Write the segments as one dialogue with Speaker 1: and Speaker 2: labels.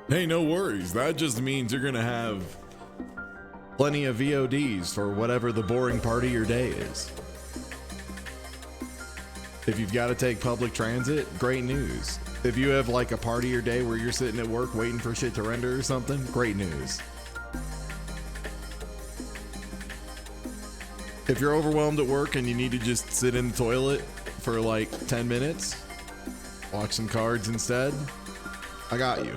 Speaker 1: Hey, no worries. That just means you're gonna have plenty of VODs for whatever the boring part of your day is. If you've got to take public transit, great news. If you have like a part of your day where you're sitting at work waiting for shit to render or something, great news. If you're overwhelmed at work and you need to just sit in the toilet for like 10 minutes, watch some cards instead, I got you.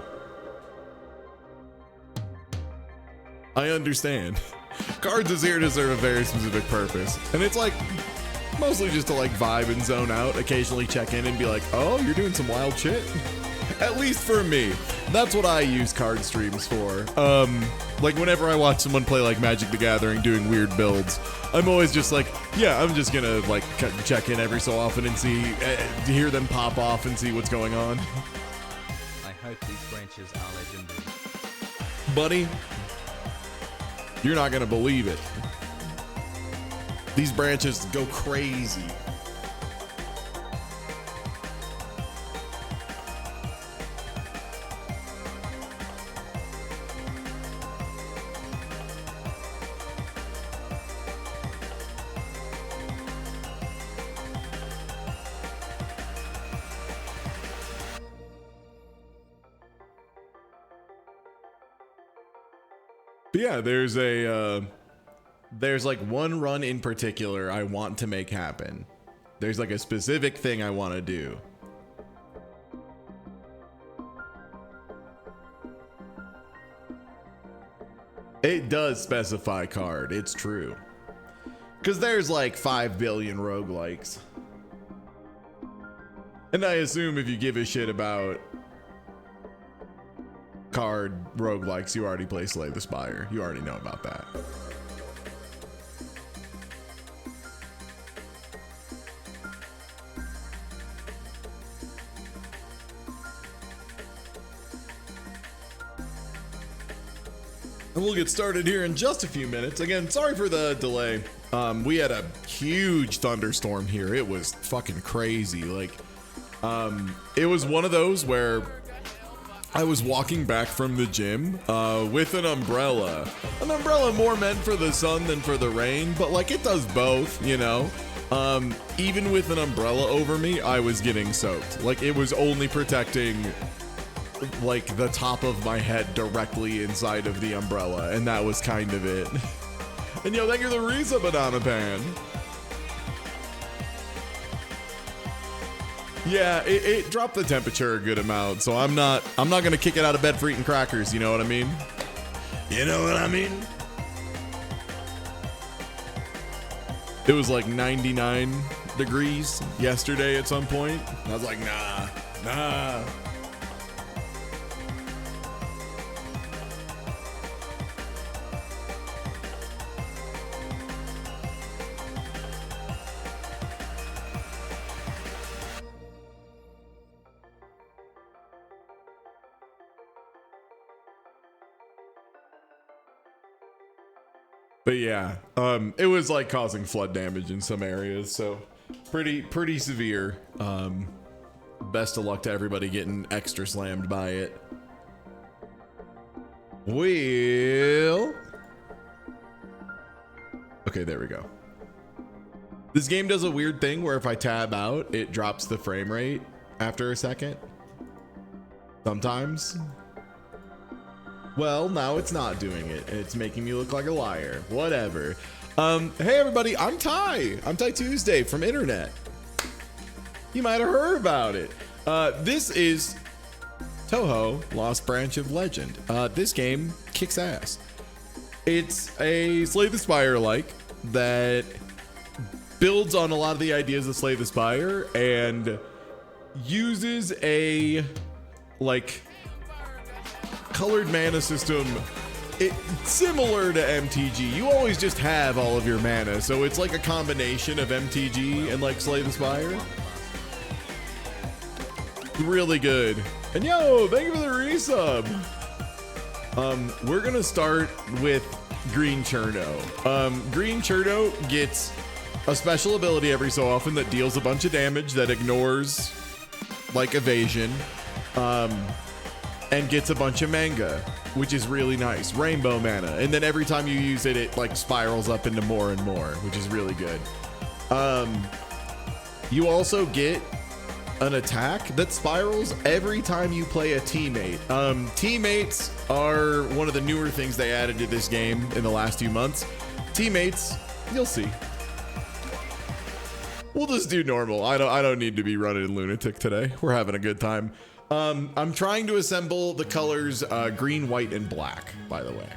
Speaker 1: I understand. Cards is here to serve a very specific purpose. And it's like mostly just to like vibe and zone out, occasionally check in and be like, oh, you're doing some wild shit? At least for me. That's what I use card streams for. Like whenever I watch someone play like Magic the Gathering doing weird builds, I'm always just like, yeah, I'm just gonna like check in every so often and see, hear them pop off and see what's going on.
Speaker 2: I hope these branches are legendary.
Speaker 1: Buddy, you're not gonna believe it. These branches go crazy. But yeah, there's like one run in particular I want to make happen. There's like a specific thing I want to do. It does specify card, it's true. Because there's like 5 billion roguelikes. And I assume if you give a shit about card roguelikes, you already play Slay the Spire. You already know about that. And we'll get started here in just a few minutes. Again, sorry for the delay. We had a huge thunderstorm here. It was fucking crazy. Like, it was one of those where I was walking back from the gym with an umbrella. An umbrella more meant for the sun than for the rain, but like it does both, you know? Even with an umbrella over me, I was getting soaked. Like it was only protecting like the top of my head directly inside of the umbrella, and that was kind of it. And yo, thank you for the Risa Banana Pan. Yeah, it dropped the temperature a good amount, so I'm not gonna kick it out of bed for eating crackers, you know what I mean? You know what I mean? It was like 99 degrees yesterday at some point. I was like, nah. But yeah, it was like causing flood damage in some areas, so pretty severe. Best of luck to everybody getting extra slammed by it. Well, okay, there we go. This game does a weird thing where if I tab out, it drops the frame rate after a second. Sometimes. Well, now it's not doing it. It's making me look like a liar. Whatever. Hey everybody, I'm Ty. I'm Ty Tuesday from Internet. You might have heard about it. This is Toho, Lost Branch of Legend. This game kicks ass. It's a Slay the Spire like that builds on a lot of the ideas of Slay the Spire and uses a like colored mana system similar to MTG. You always just have all of your mana, so it's like a combination of MTG and like Slay the Spire. Really good. And yo, thank you for the resub. We're gonna start with Green Cherno. Green Cherno gets a special ability every so often that deals a bunch of damage that ignores like evasion. and gets a bunch of manga, which is really nice. Rainbow mana. And then every time you use it, it like spirals up into more and more, which is really good. You also get an attack that spirals every time you play a teammate. Teammates are one of the newer things they added to this game in the last few months. Teammates, you'll see. We'll just do normal. I don't need to be running lunatic today. We're having a good time. I'm trying to assemble the colors green, white, and black, by the way.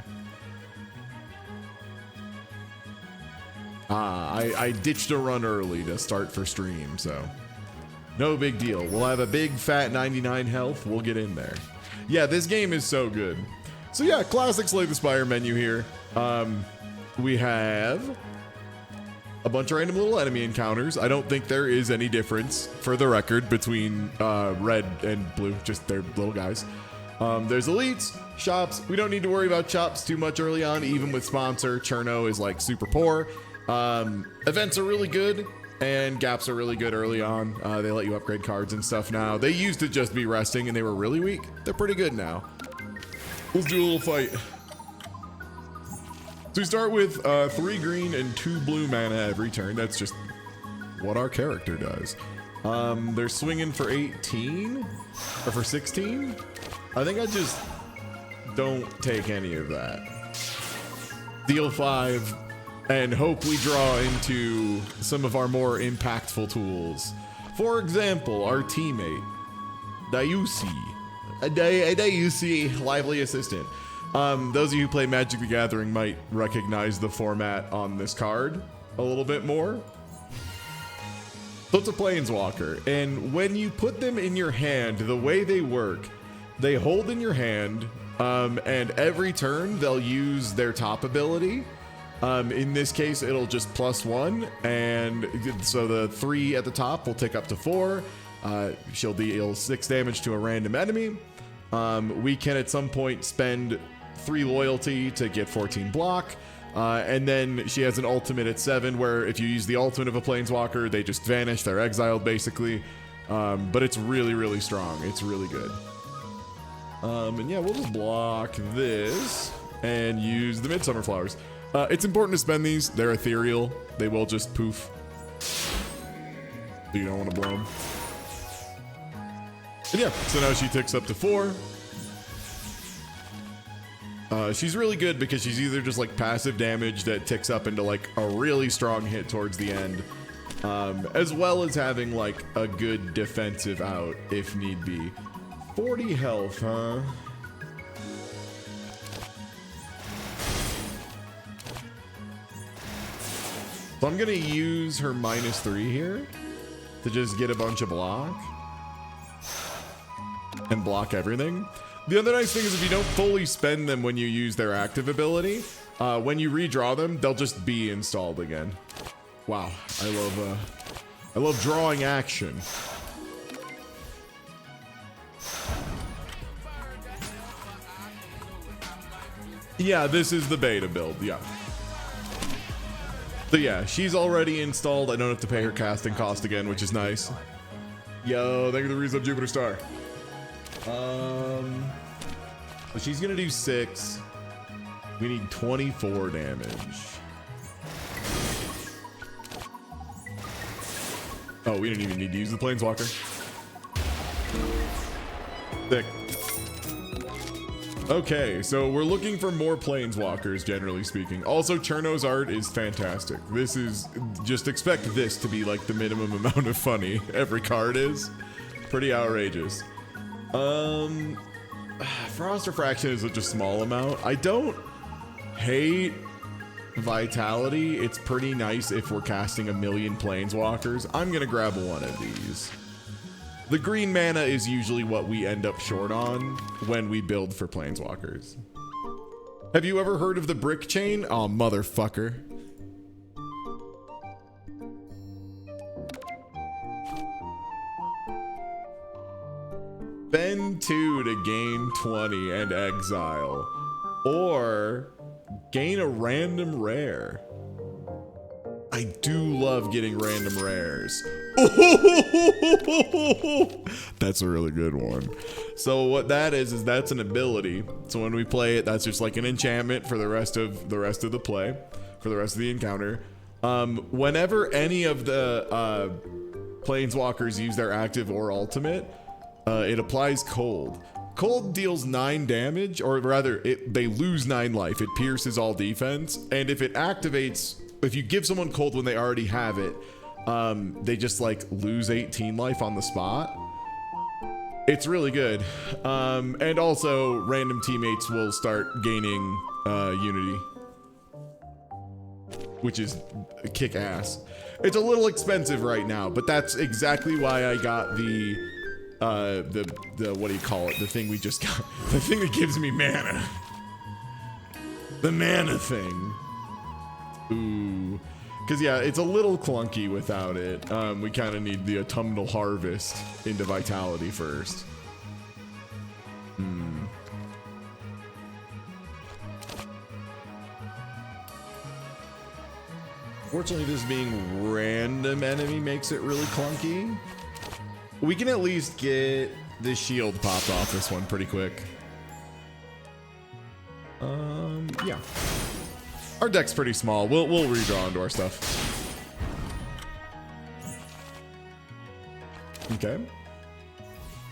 Speaker 1: I ditched a run early to start for stream, so no big deal. We'll have a big fat 99 health. We'll get in there. Yeah, this game is so good. So yeah, classic Slay the Spire menu here. We have a bunch of random little enemy encounters. I don't think there is any difference, for the record, between red and blue. Just they're little guys. There's elites, shops. We don't need to worry about shops too much early on, even with sponsor. Cherno is like super poor. Events are really good, and gaps are really good early on. They let you upgrade cards and stuff now. They used to just be resting, and they were really weak. They're pretty good now. Let's do a little fight. So we start with 3 green and 2 blue mana every turn. That's just what our character does. They're swinging for 18 or for 16. I think I just don't take any of that. Deal 5 and hope we draw into some of our more impactful tools. For example, our teammate, Dayusi, lively assistant. Those of you who play Magic the Gathering might recognize the format on this card a little bit more. So it's a Planeswalker, and when you put them in your hand, the way they work, they hold in your hand, and every turn they'll use their top ability. In this case, it'll just +1, and so the 3 at the top will take up to 4. She'll deal 6 damage to a random enemy. We can at some point spend 3 loyalty to get 14 block. And then she has an ultimate at 7 where if you use the ultimate of a Planeswalker, they just vanish. They're exiled basically. But it's really, really strong. It's really good. And yeah, we'll just block this and use the Midsummer Flowers. It's important to spend these. They're ethereal. They will just poof. So you don't want to blow them. And yeah, so now she ticks up to 4. She's really good because she's either just like passive damage that ticks up into like a really strong hit towards the end, as well as having like a good defensive out if need be. 40 health, huh? So I'm gonna use her -3 here to just get a bunch of block and block everything. The other nice thing is if you don't fully spend them when you use their active ability, when you redraw them, they'll just be installed again. Wow, I love drawing action. Yeah, this is the beta build, yeah. So yeah, she's already installed. I don't have to pay her casting cost again, which is nice. Yo, thank you for the resub, Jupiter Star. But she's gonna do 6. We need 24 damage. Oh, we didn't even need to use the Planeswalker. Sick. Okay, so we're looking for more Planeswalkers, generally speaking. Also, Cherno's art is fantastic. This is, just expect this to be like the minimum amount of funny every card is. Pretty outrageous. Frost Refraction is such a small amount. I don't hate Vitality. It's pretty nice if we're casting a million Planeswalkers. I'm gonna grab one of these. The green mana is usually what we end up short on when we build for Planeswalkers. Have you ever heard of the brick chain? Oh, motherfucker. Spend 2 to gain 20 and exile. Or gain a random rare. I do love getting random rares. That's a really good one. So what that is that's an ability. So when we play it, that's just like an enchantment for the rest of the play, for the rest of the encounter. Whenever any of the planeswalkers use their active or ultimate, it applies cold. Cold deals 9 damage, or rather, they lose 9 life. It pierces all defense, and if it activates, if you give someone cold when they already have it, they just like lose 18 life on the spot. It's really good. And also, random teammates will start gaining unity, which is kick ass. It's a little expensive right now, but that's exactly why I got the what do you call it? The thing we just got. The thing that gives me mana. The mana thing. Ooh. Because, yeah, it's a little clunky without it. We kind of need the autumnal harvest into vitality first. Fortunately, this being random enemy makes it really clunky. We can at least get the shield popped off this one pretty quick. Yeah. Our deck's pretty small. We'll redraw into our stuff. Okay.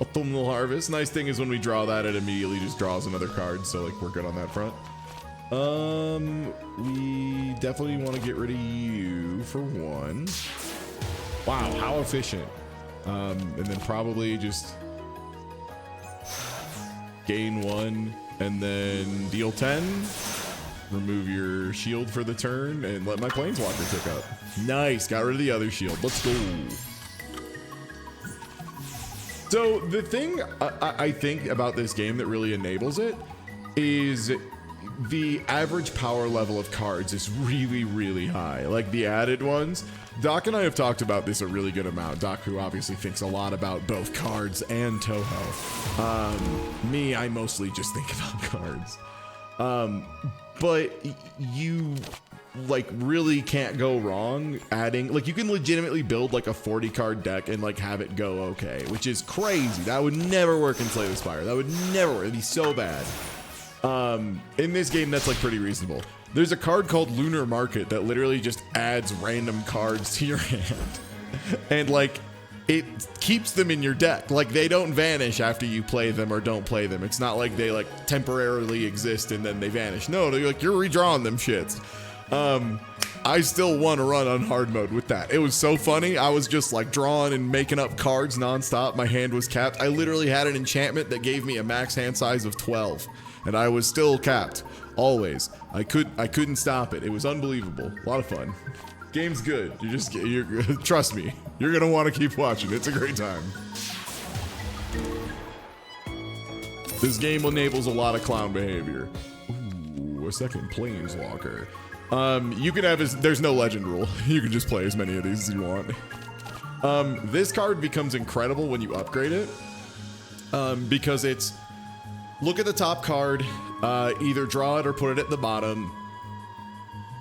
Speaker 1: Autumnal Harvest. Nice thing is when we draw that, it immediately just draws another card, so like we're good on that front. We definitely want to get rid of you for one. Wow, how efficient. And then probably just gain 1 and then deal 10. Remove your shield for the turn and let my planeswalker tick up. Nice, got rid of the other shield. Let's go. So the thing I think about this game that really enables it is the average power level of cards is really, really high. Like the added ones. Doc and I have talked about this a really good amount. Doc, who obviously thinks a lot about both cards and Toho. Me, I mostly just think about cards. But you like really can't go wrong adding, like you can legitimately build like a 40 card deck and like have it go okay, which is crazy. That would never work in Slay the Spire. That would never work. It'd be so bad. In this game, that's like pretty reasonable. There's a card called Lunar Market that literally just adds random cards to your hand. And like, it keeps them in your deck. Like they don't vanish after you play them or don't play them. It's not like they like temporarily exist and then they vanish. No, they're like, you're redrawing them shits. I still want to run on hard mode with that. It was so funny. I was just like drawing and making up cards nonstop. My hand was capped. I literally had an enchantment that gave me a max hand size of 12. And I was still capped, always. I couldn't stop it. It was unbelievable. A lot of fun. Game's good. You're trust me. You're gonna want to keep watching. It's a great time. This game enables a lot of clown behavior. Ooh, a second Planeswalker. You can have there's no legend rule. You can just play as many of these as you want. This card becomes incredible when you upgrade it. Because it's, look at the top card, either draw it or put it at the bottom,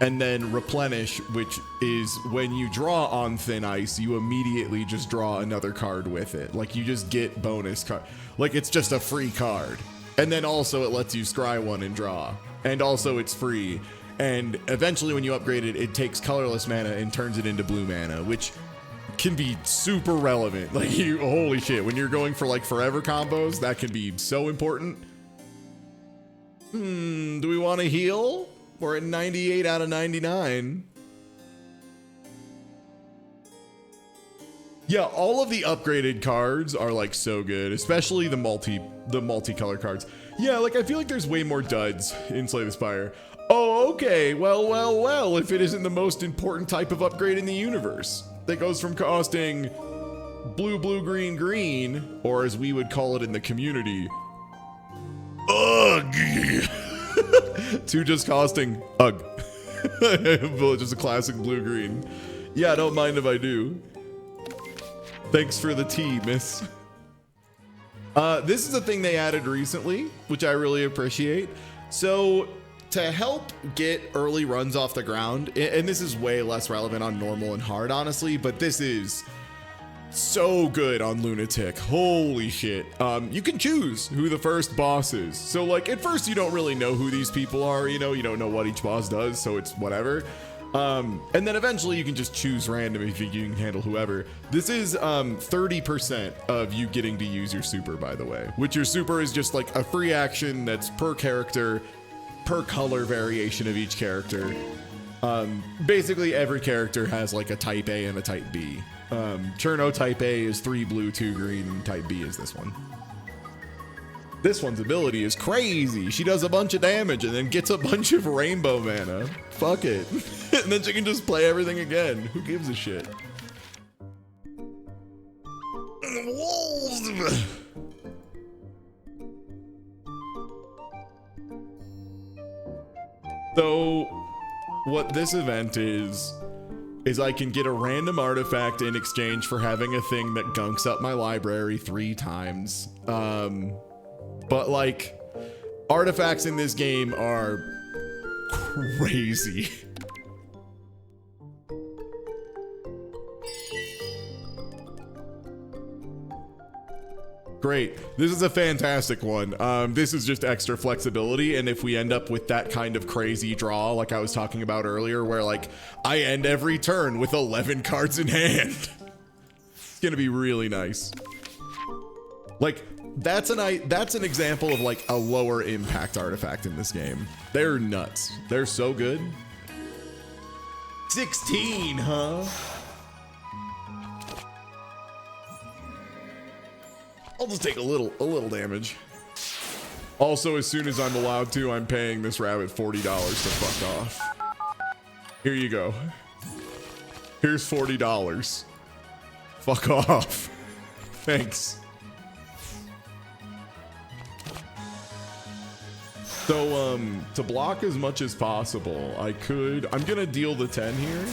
Speaker 1: and then replenish, which is when you draw on Thin Ice, you immediately just draw another card with it. Like you just get bonus card. Like it's just a free card. And then also it lets you scry one and draw. And also it's free. And eventually when you upgrade it, it takes colorless mana and turns it into blue mana, which can be super relevant. Like holy shit, when you're going for like forever combos, that can be so important. Do we want to heal? We're at 98 out of 99. Yeah, all of the upgraded cards are like so good, especially the multicolor cards. Yeah, like I feel like there's way more duds in Slay the Spire. Oh, okay. Well, if it isn't the most important type of upgrade in the universe that goes from costing blue, green, or as we would call it in the community, ugh, to just costing ugh. Just a classic blue-green. Yeah, I don't mind if I do. Thanks for the tea, miss. This is a thing they added recently, which I really appreciate. So to help get early runs off the ground, and this is way less relevant on normal and hard, honestly, but this is so good on Lunatic. Holy shit. You can choose who the first boss is. So like at first you don't really know who these people are, you know, you don't know what each boss does, so it's whatever. And then eventually you can just choose random if you can handle whoever. This is 30% of you getting to use your super, by the way, which your super is just like a free action that's per character, per color variation of each character. Basically every character has like a type A and a type B. Cherno type A is 3 blue, 2 green, and type B is this one. This one's ability is crazy. She does a bunch of damage and then gets a bunch of rainbow mana. Fuck it. And then she can just play everything again. Who gives a shit? Wolves. So what this event is I can get a random artifact in exchange for having a thing that gunks up my library 3 times. But like, artifacts in this game are crazy. Great. This is a fantastic one. This is just extra flexibility, and if we end up with that kind of crazy draw like I was talking about earlier, where like I end every turn with 11 cards in hand, it's gonna be really nice. Like that's an example of like a lower impact artifact in this game. They're nuts. They're so good. 16, huh? I'll just take a little damage. Also, as soon as I'm allowed to, I'm paying this rabbit $40 to fuck off. Here you go. Here's $40. Fuck off. Thanks. So, to block as much as possible, I'm gonna deal the 10 here.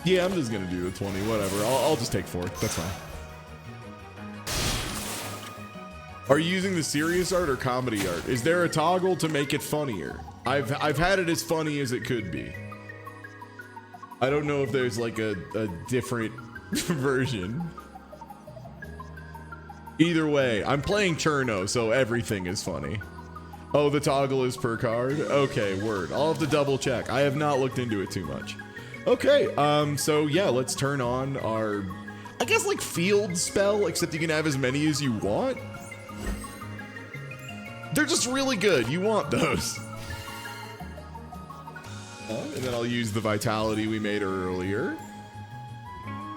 Speaker 1: Yeah, I'm just gonna do the 20, whatever. I'll just take 4, that's fine. Are you using the serious art or comedy art? Is there a toggle to make it funnier? I've had it as funny as it could be. I don't know if there's like a different version. Either way, I'm playing Cherno, so everything is funny. Oh, the toggle is per card? Okay, word. I'll have to double check. I have not looked into it too much. Okay, so yeah, let's turn on our, I guess like field spell, except you can have as many as you want. They're just really good. You want those. And then I'll use the vitality we made earlier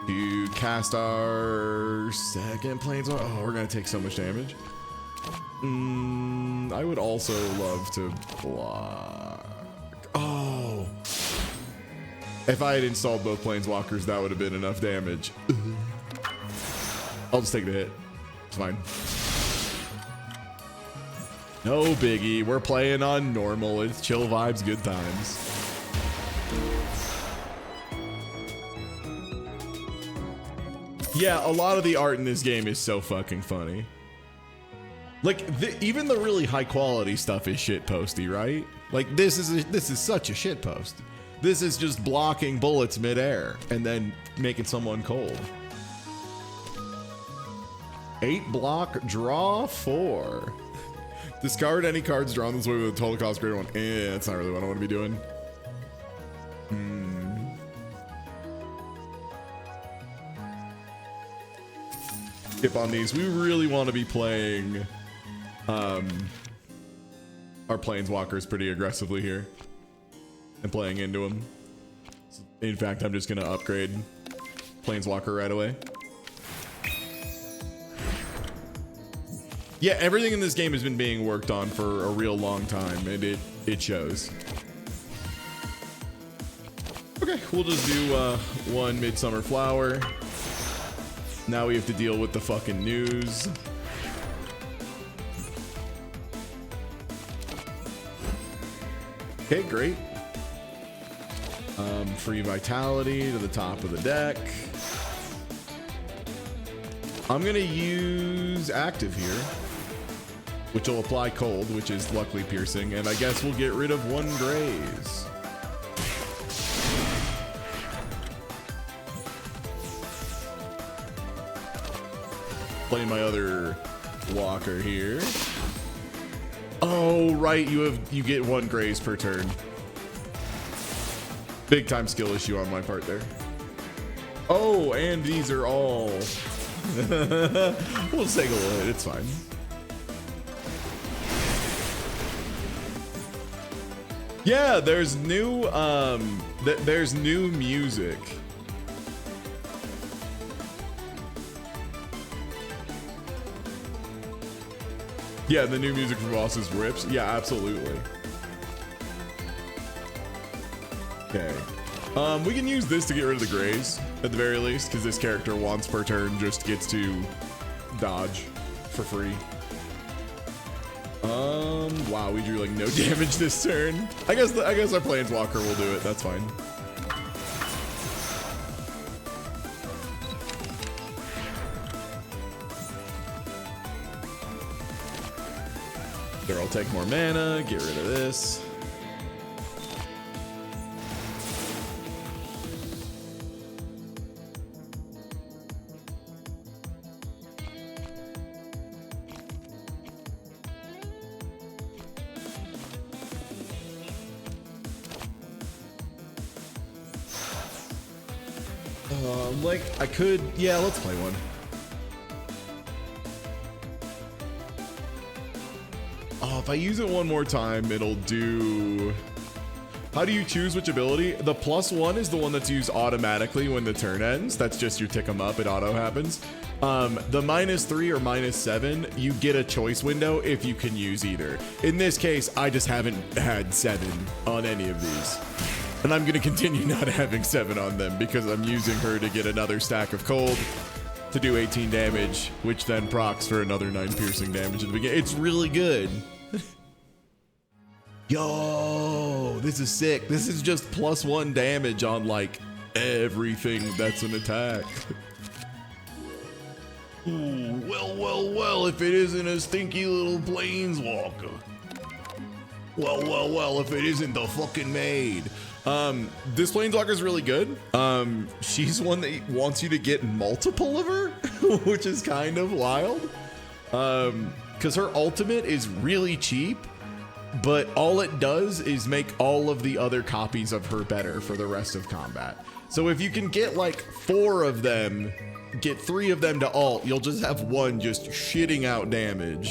Speaker 1: to cast our second planeswalker. Oh, we're gonna take so much damage. I would also love to block. Oh. If I had installed both planeswalkers, that would have been enough damage. I'll just take the hit. It's fine. No biggie. We're playing on normal. It's chill vibes, good times. Yeah, a lot of the art in this game is so fucking funny. Like, even the really high quality stuff is shit posty, right? Like, this is such a shit post. This is just blocking bullets midair and then making someone cold. 8 block, draw 4. Discard any cards drawn this way with a total cost greater than 1. That's not really what I want to be doing. Skip on these. We really want to be playing our planeswalkers pretty aggressively here and playing into them. In fact, I'm just going to upgrade planeswalker right away. Yeah, everything in this game has been being worked on for a real long time, and it shows. Okay, we'll just do one Midsummer Flower. Now we have to deal with the fucking news. Okay, great. Free vitality to the top of the deck. I'm gonna use active here, which will apply cold, which is luckily piercing, and I guess we'll get rid of 1 graze. Play my other walker here. Oh, right, you get 1 graze per turn. Big time skill issue on my part there. Oh, and these are all. We'll take a little hit, it's fine. Yeah, there's new there's new music. Yeah, the new music for bosses rips. Yeah, absolutely. Okay. We can use this to get rid of the graze at the very least, because this character once per turn just gets to dodge for free. Wow, we drew like no damage this turn. I guess our Planeswalker will do it. That's fine. There, I'll take more mana, get rid of this. Like, I could, yeah, let's play one. Oh, if I use it one more time, it'll do... How do you choose which ability? The +1 is the one that's used automatically when the turn ends. That's just you tick them up, it auto happens. The -3 or -7, you get a choice window if you can use either. In this case, I just haven't had 7 on any of these. And I'm gonna continue not having 7 on them because I'm using her to get another stack of cold to do 18 damage, which then procs for another 9 piercing damage at the beginning. It's really good. Yo, this is sick. This is just +1 damage on like everything that's an attack. Ooh, well, if it isn't a stinky little planeswalker. Well, if it isn't the fucking maid. This planeswalker is really good. She's one that wants you to get multiple of her, which is kind of wild. Because her ultimate is really cheap, but all it does is make all of the other copies of her better for the rest of combat. So if you can get like 4 of them, get 3 of them to ult, you'll just have one just shitting out damage.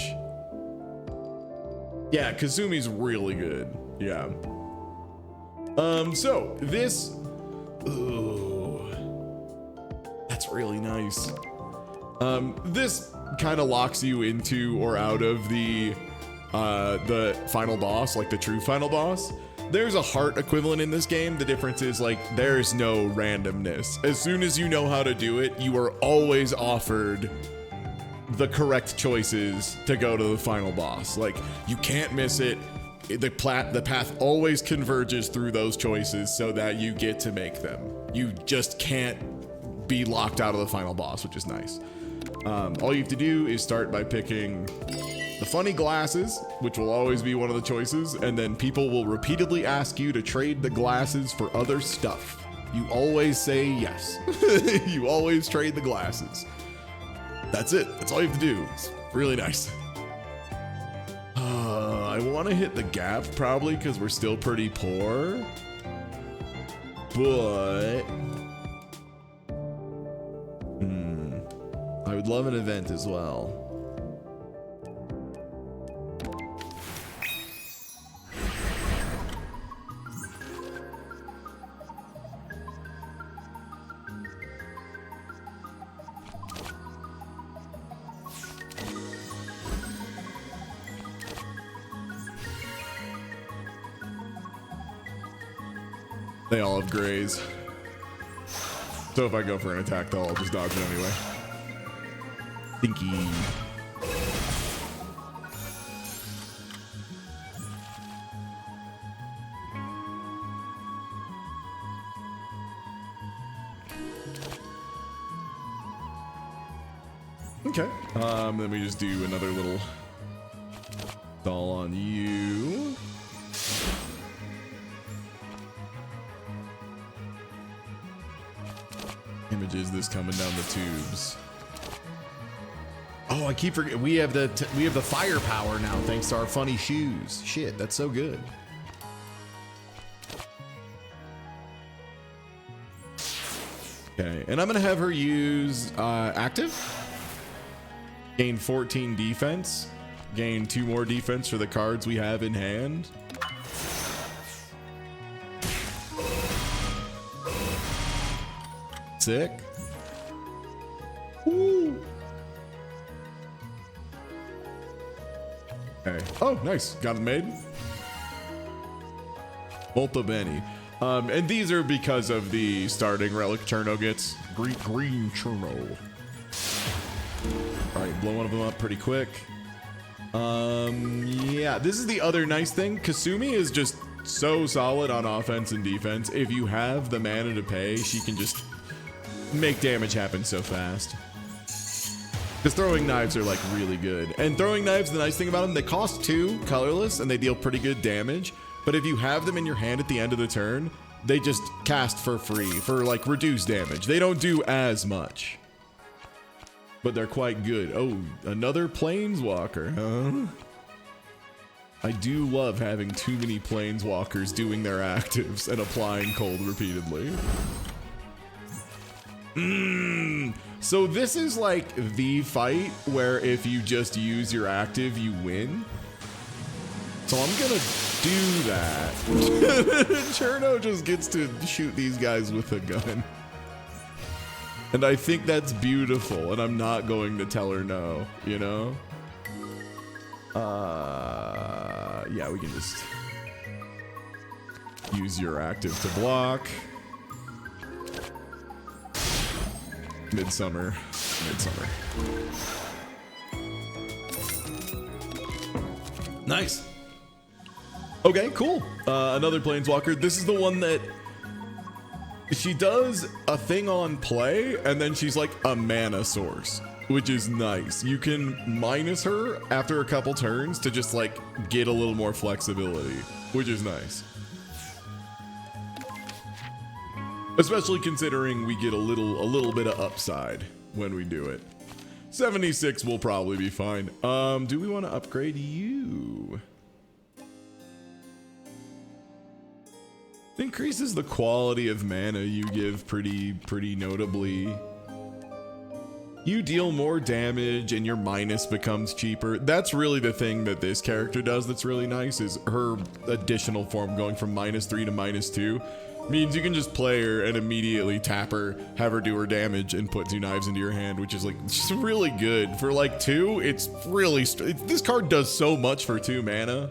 Speaker 1: Yeah, Kazumi's really good. Yeah. So this, ooh, that's really nice. This kind of locks you into or out of the final boss, like the true final boss. There's a heart equivalent in this game. The difference is like there's no randomness. As soon as you know how to do it, you are always offered the correct choices to go to the final boss. Like you can't miss it. The path always converges through those choices so that you get to make them. You just can't be locked out of the final boss, which is nice. All you have to do is start by picking the funny glasses, which will always be one of the choices, and then people will repeatedly ask you to trade the glasses for other stuff. You always say yes. You always trade the glasses. That's it. That's all you have to do. It's really nice. I want to hit the gap probably because we're still pretty poor, but I would love an event as well. They all have grays. So if I go for an attack, they'll all just dodge it anyway. Thinky. Okay. Then we just do another little It's all on you. Images this coming down the tubes. Oh, I keep forgetting we have the firepower now thanks to our funny shoes. Shit, that's so good. Okay, and I'm gonna have her use active. Gain 14 defense. Gain 2 more defense for the cards we have in hand. Sick. Woo. Okay. Oh, nice. Got it made. Molto bene. And these are because of the starting relic Cherno gets. Green Cherno. All right, blow one of them up pretty quick. Yeah, this is the other nice thing. Kasumi is just so solid on offense and defense. If you have the mana to pay, she can just make damage happen so fast. Because throwing knives are like really good. And throwing knives, the nice thing about them, they cost 2 colorless and they deal pretty good damage. But if you have them in your hand at the end of the turn, they just cast for free for like reduced damage. They don't do as much, but they're quite good. Oh, another planeswalker, huh? I do love having too many planeswalkers doing their actives and applying cold repeatedly. So this is like the fight where if you just use your active, you win. So I'm gonna do that. Cherno just gets to shoot these guys with a gun. And I think that's beautiful, and I'm not going to tell her no, you know? Yeah, we can just use your active to block. Midsummer. Nice. Okay, cool. Another planeswalker. This is the one that she does a thing on play, and then she's like a mana source, which is nice. You can minus her after a couple turns to just like get a little more flexibility, which is nice. Especially considering we get a little bit of upside when we do it. 76 will probably be fine. Do we want to upgrade you? Increases the quality of mana you give pretty notably. You deal more damage and your minus becomes cheaper. That's really the thing that this character does that's really nice, is her additional form going from -3 to -2 means you can just play her and immediately tap her, have her do her damage, and put 2 knives into your hand, which is like just really good. For like 2, it's really, this card does so much for 2 mana.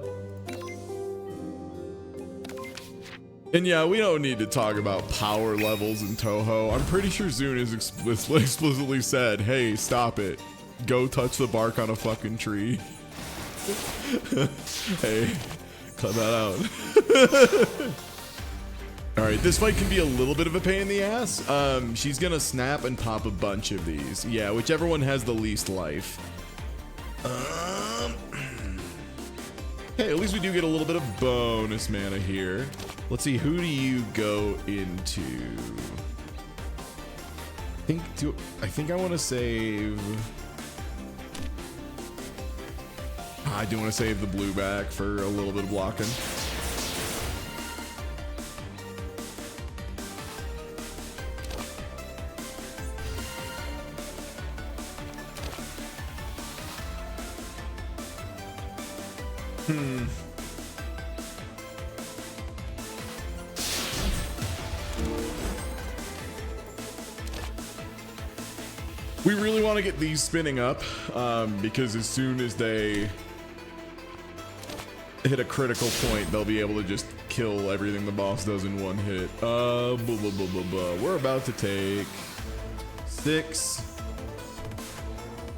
Speaker 1: And yeah, we don't need to talk about power levels in Toho. I'm pretty sure Zune has explicitly said, hey, stop it. Go touch the bark on a fucking tree. Hey, cut that out. All right, this fight can be a little bit of a pain in the ass. She's gonna snap and pop a bunch of these. Yeah, whichever one has the least life. Hey, at least we do get a little bit of bonus mana here. Let's see, who do you go into? I think I want to save. I do want to save the blue back for a little bit of blocking. We really want to get these spinning up, because as soon as they hit a critical point, they'll be able to just kill everything the boss does in one hit. We're about to take 6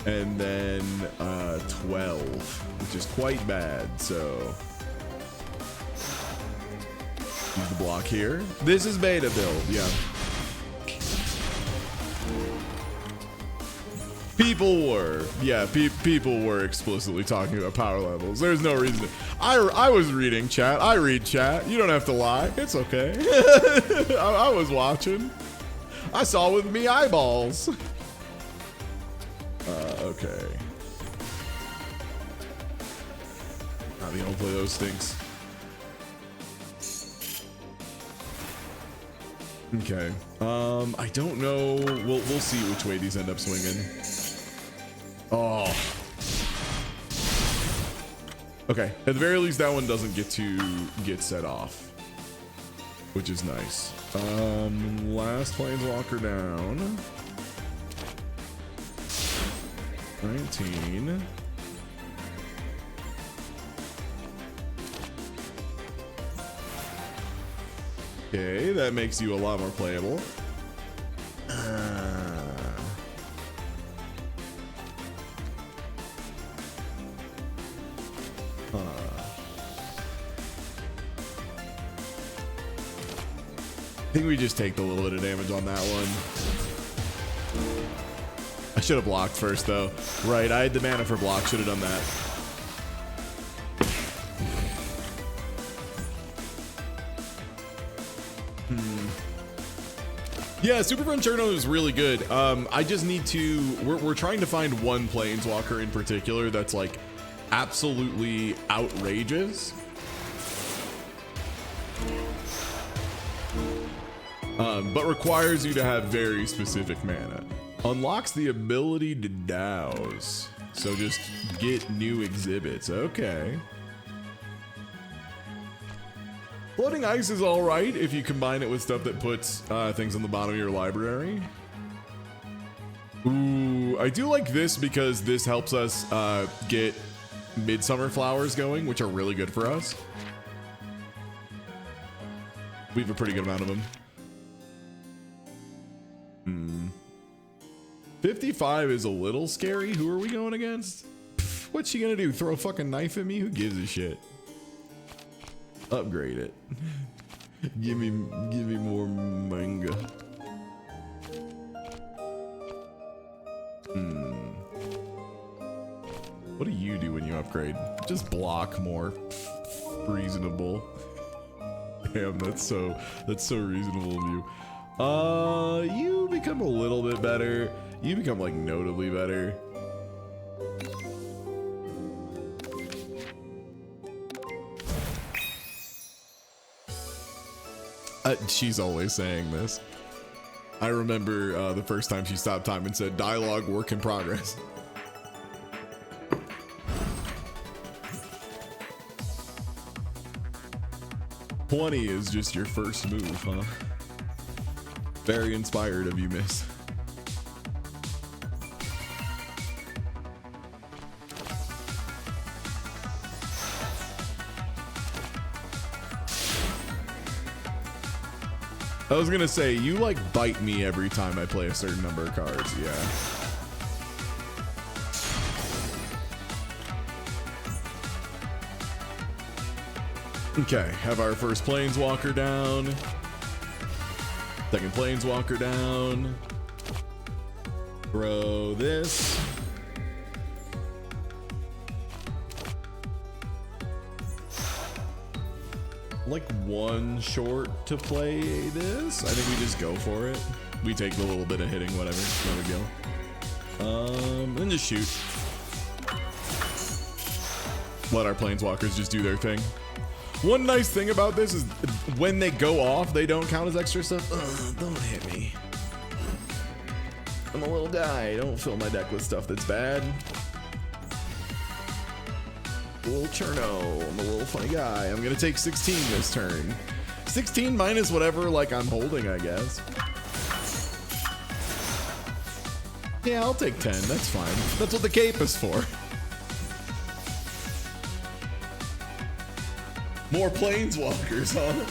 Speaker 1: and then 12, which is quite bad. So use the block here. This is beta build, yeah. People were, yeah, people were explicitly talking about power levels. There's no reason to. I was reading chat. I read chat. You don't have to lie. It's okay. I was watching. I saw with me eyeballs. Okay. I mean, hopefully those stinks. Okay. I don't know. We'll see which way these end up swinging. Oh. Okay. At the very least, that one doesn't get set off, which is nice. Last planeswalker down. 19. Okay, that makes you a lot more playable. I think we just take a little bit of damage on that one. I should have blocked first, though. Right, I had the mana for block. Should have done that. Yeah, Super Fronturno is really good. I just need to. We're trying to find one planeswalker in particular that's like absolutely outrageous. But requires you to have very specific mana. Unlocks the ability to douse. So just get new exhibits. Okay. Floating Ice is all right if you combine it with stuff that puts things on the bottom of your library. Ooh, I do like this because this helps us get Midsummer Flowers going, which are really good for us. We have a pretty good amount of them. 55 is a little scary. Who are we going against? What's she gonna do? Throw a fucking knife at me? Who gives a shit? Upgrade it. give me more manga. What do you do when you upgrade? Just block more. Reasonable. Damn, that's so reasonable of you. You become a little bit better. You become like notably better. She's always saying this. I remember the first time she stopped time and said, "Dialogue work in progress." "20 is just your first move, huh?" Very inspired of you, miss. I was gonna say, you like bite me every time I play a certain number of cards, yeah. Okay, have our first planeswalker down. Second planeswalker down. Throw this. Like one short to play this. I think we just go for it. We take the little bit of hitting, whatever. No big deal. And just shoot. Let our planeswalkers just do their thing. One nice thing about this is when they go off, they don't count as extra stuff. Don't hit me. I'm a little guy. Don't fill my deck with stuff that's bad. A little Cherno. I'm a little funny guy. I'm gonna take 16 this turn. 16 minus whatever like I'm holding, I guess. Yeah, I'll take 10. That's fine. That's what the cape is for. More planeswalkers, huh?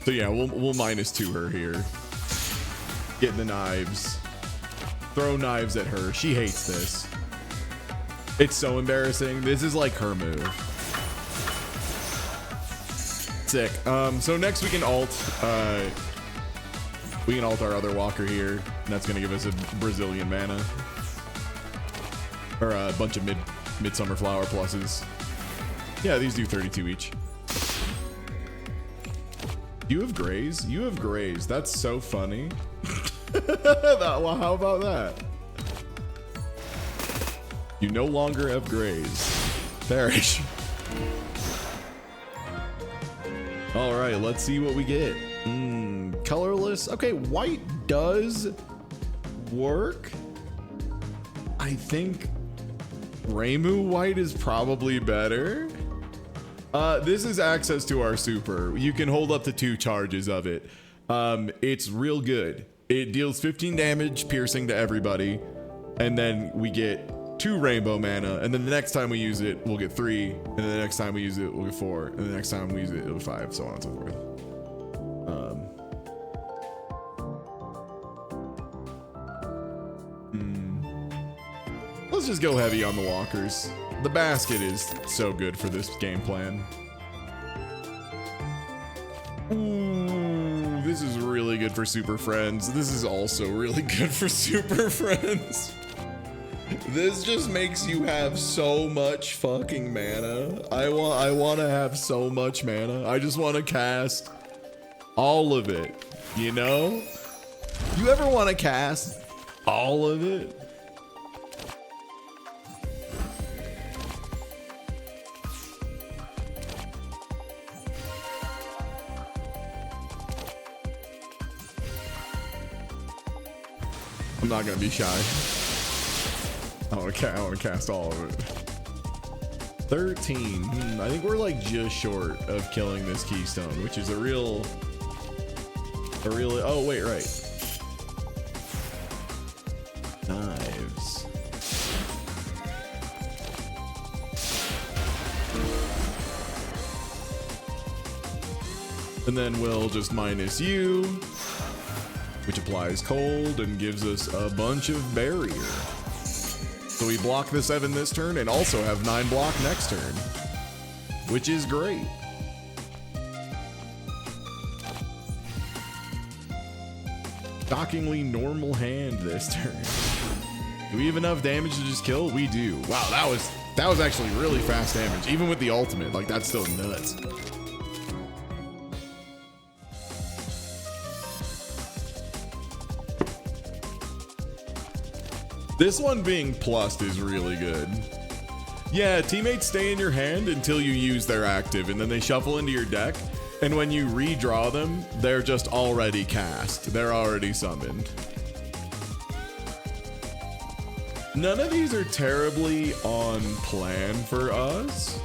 Speaker 1: So yeah, we'll -2 her here. Getting the knives. throw knives at her. She hates this. It's so embarrassing. This is like her move. Sick. So next we can alt our other walker here, and that's gonna give us a Brazilian mana. Or a bunch of midsummer flower pluses. Yeah, these do 32 each. You have grays? You have grays. That's so funny. Well, how about that? You no longer have grays. Perish. All right, let's see what we get. Colorless. Okay, white does work. I think Reimu white is probably better. This is access to our super. You can hold up to 2 charges of it. It's real good. It deals 15 damage piercing to everybody, and then we get 2 rainbow mana, and then the next time we use it, we'll get 3, and then the next time we use it, we'll get 4, and the next time we use it, it'll be 5, so on and so forth. Let's just go heavy on the walkers. The basket is so good for this game plan. Ooh, this is really good for Super Friends. This is also really good for Super Friends. This just makes you have so much fucking mana. I want to have so much mana. I just want to cast all of it, you know? You ever want to cast all of it? I'm not gonna be shy. I want to cast all of it. 13. I think we're like just short of killing this keystone, which is a real. Oh wait, right. Knives. And then we'll just minus you, which applies cold and gives us a bunch of barrier. So we block the 7 this turn and also have 9 block next turn, which is great. Shockingly normal hand this turn. Do we have enough damage to just kill? We do. Wow, that was actually really fast damage, even with the ultimate. Like, that's still nuts. This one being plussed is really good. Yeah, teammates stay in your hand until you use their active, and then they shuffle into your deck, and when you redraw them, they're just already cast. They're already summoned. None of these are terribly on plan for us.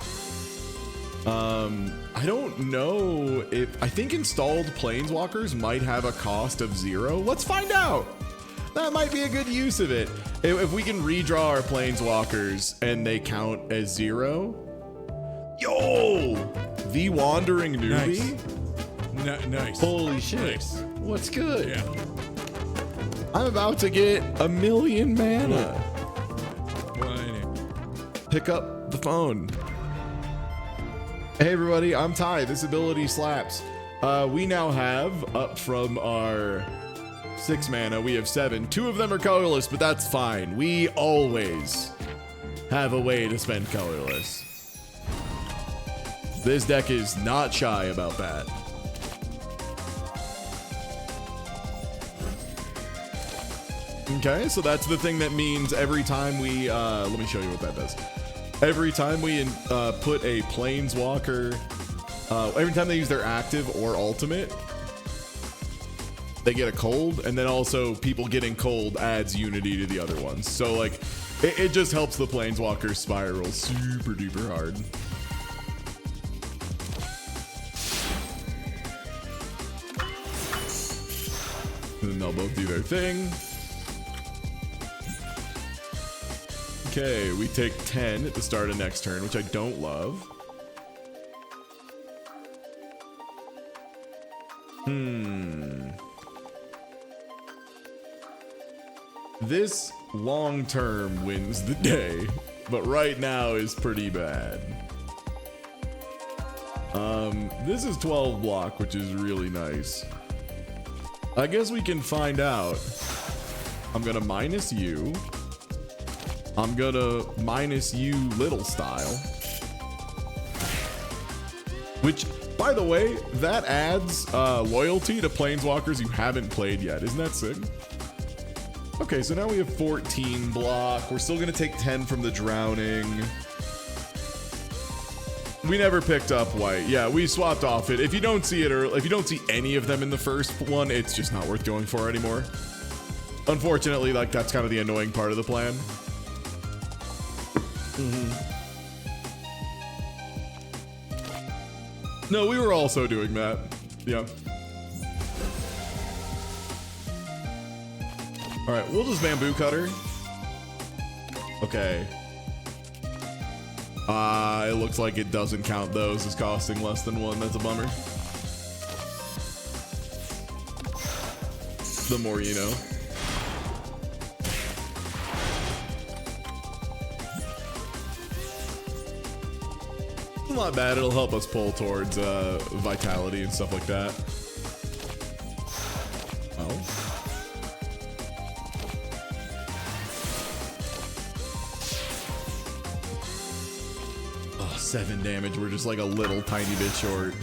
Speaker 1: I don't know if... I think installed Planeswalkers might have a cost of 0. Let's find out! That might be a good use of it. If we can redraw our Planeswalkers and they count as 0. Yo! The Wandering Newbie?
Speaker 3: Nice.
Speaker 1: Holy shit.
Speaker 3: Nice.
Speaker 1: What's good?
Speaker 3: Yeah.
Speaker 1: I'm about to get 1,000,000 mana. Pick up the phone. Hey everybody, I'm Ty. This ability slaps. We now have, up from our 6 mana, we have 7. 2 of them are colorless, but that's fine. We always have a way to spend colorless. This deck is not shy about that. Okay, so that's the thing that means every time we, let me show you what that does. Every time we put a Planeswalker, every time they use their active or ultimate, they get a cold, and then also people getting cold adds unity to the other ones. So like, it just helps the Planeswalker spiral super duper hard. And then they'll both do their thing. Okay, we take 10 at the start of next turn, which I don't love. This long term wins the day, but right now is pretty bad. This is 12 block, which is really nice. I guess we can find out. I'm gonna minus you. I'm gonna minus you little style. Which, by the way, that adds loyalty to planeswalkers you haven't played yet. Isn't that sick? Okay, so now we have 14 block. We're still gonna take 10 from the drowning. We never picked up white. Yeah, we swapped off it. If you don't see it, or if you don't see any of them in the first one, it's just not worth going for anymore. Unfortunately, like, that's kind of the annoying part of the plan. No, we were also doing that. Yeah. All right, we'll just bamboo cutter. Okay. It looks like it doesn't count those as costing less than 1. That's a bummer. The more you know. Not bad. It'll help us pull towards vitality and stuff like that. Oh. Oh, 7 damage. We're just like a little tiny bit short.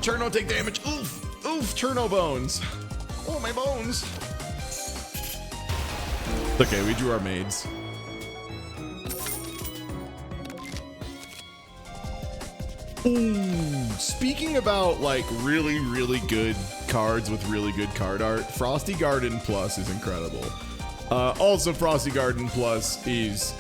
Speaker 1: Cherno, take damage. Oof. Oof. Cherno bones. Oh, my bones. Okay, we drew our maids. Ooh, speaking about like really, really good cards with really good card art, Frosty Garden Plus is incredible. Also, Frosty Garden Plus is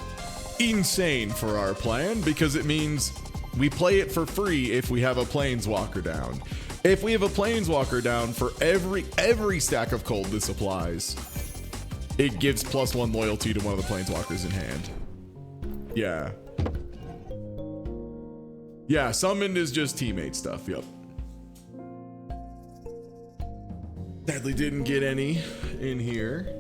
Speaker 1: insane for our plan because it means we play it for free if we have a Planeswalker down. If we have a Planeswalker down for every stack of cold this applies, it gives +1 loyalty to one of the Planeswalkers in hand. Yeah. Yeah, summoned is just teammate stuff, yep. Sadly didn't get any in here.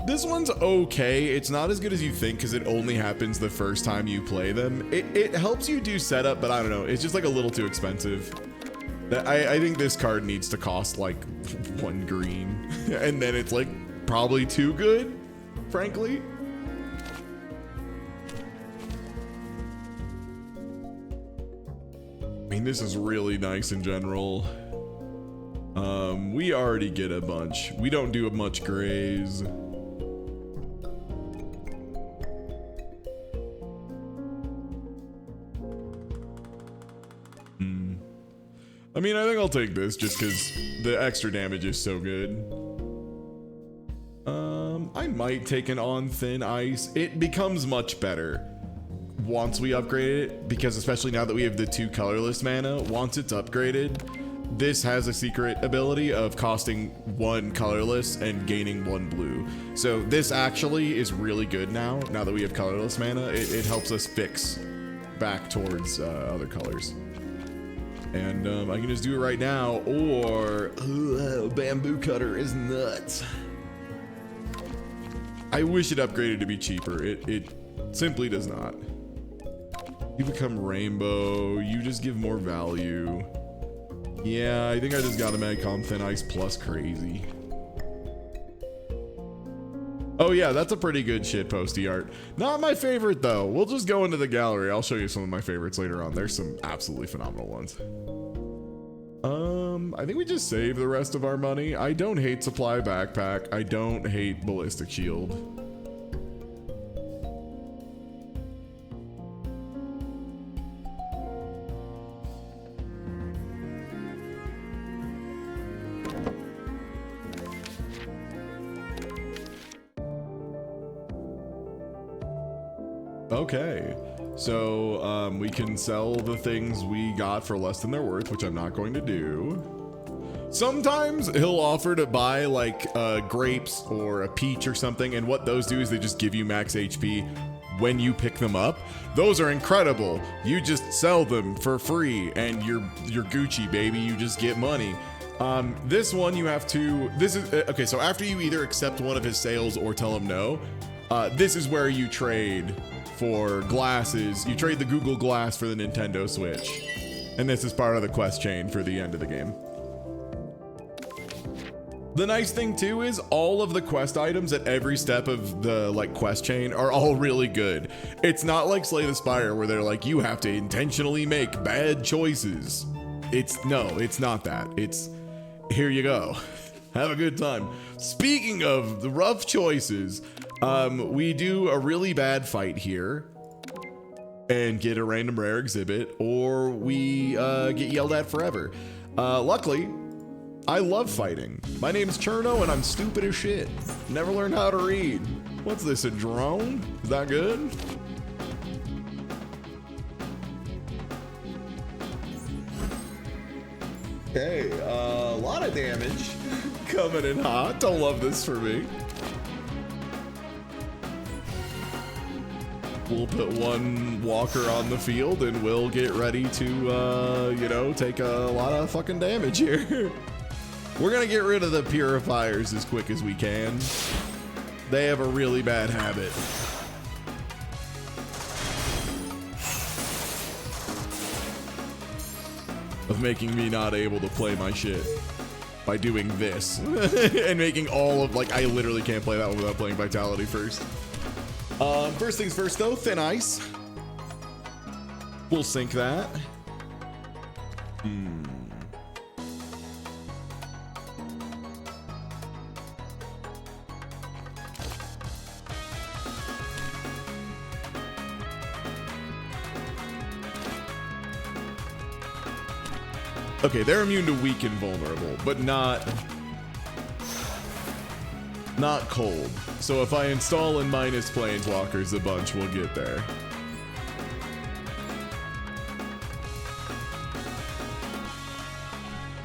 Speaker 1: This one's okay. It's not as good as you think because it only happens the first time you play them. It helps you do setup, but I don't know. It's just like a little too expensive. I think this card needs to cost like 1 green. And then it's like probably too good, frankly. I mean, this is really nice in general. We already get a bunch. We don't do much grays. I mean, I think I'll take this just because the extra damage is so good. I might take an On Thin Ice. It becomes much better once we upgrade it, because especially now that we have the 2 colorless mana, once it's upgraded, this has a secret ability of costing 1 colorless and gaining 1 blue. So this actually is really good now that we have colorless mana. It helps us fix back towards other colors. And I can just do it right now, or bamboo cutter is nuts. I wish it upgraded to be cheaper. It simply does not. You become rainbow. You just give more value. Yeah, I think I just gotta make On Thin Ice plus crazy. Oh yeah, that's a pretty good shit posty art. Not my favorite though. We'll just go into the gallery. I'll show you some of my favorites later on. There's some absolutely phenomenal ones. I think we just save the rest of our money. I don't hate Supply Backpack. I don't hate Ballistic Shield. Okay, so we can sell the things we got for less than they're worth, which I'm not going to do. Sometimes he'll offer to buy like grapes or a peach or something, and what those do is they just give you max HP. when you pick them up, those are incredible. You just sell them for free and you're Gucci, baby. You just get money. This one you have to, this is, okay, so after you either accept one of his sales or tell him no, this is where you trade for glasses. You trade the Google Glass for the Nintendo Switch. And this is part of the quest chain for the end of the game. The nice thing too is all of the quest items at every step of the like quest chain are all really good. It's not like Slay the Spire where they're like, you have to intentionally make bad choices. It's not that. It's here you go. Have a good time. Speaking of the rough choices, we do a really bad fight here and get a random rare exhibit, or we get yelled at forever. Luckily, I love fighting. My name's Cherno and I'm stupid as shit. Never learned how to read. What's this, a drone? Is that good? Okay, a lot of damage coming in hot. Don't love this for me. We'll put one walker on the field and we'll get ready to, you know, take a lot of fucking damage here. We're gonna get rid of the purifiers as quick as we can. They have a really bad habit of making me not able to play my shit by doing this and making all of, like, I literally can't play that one without playing Vitality first. First things first though, Thin Ice. We'll sink that. Okay, they're immune to weak and vulnerable, but not cold. So if I install and minus Planeswalkers a bunch, we'll get there.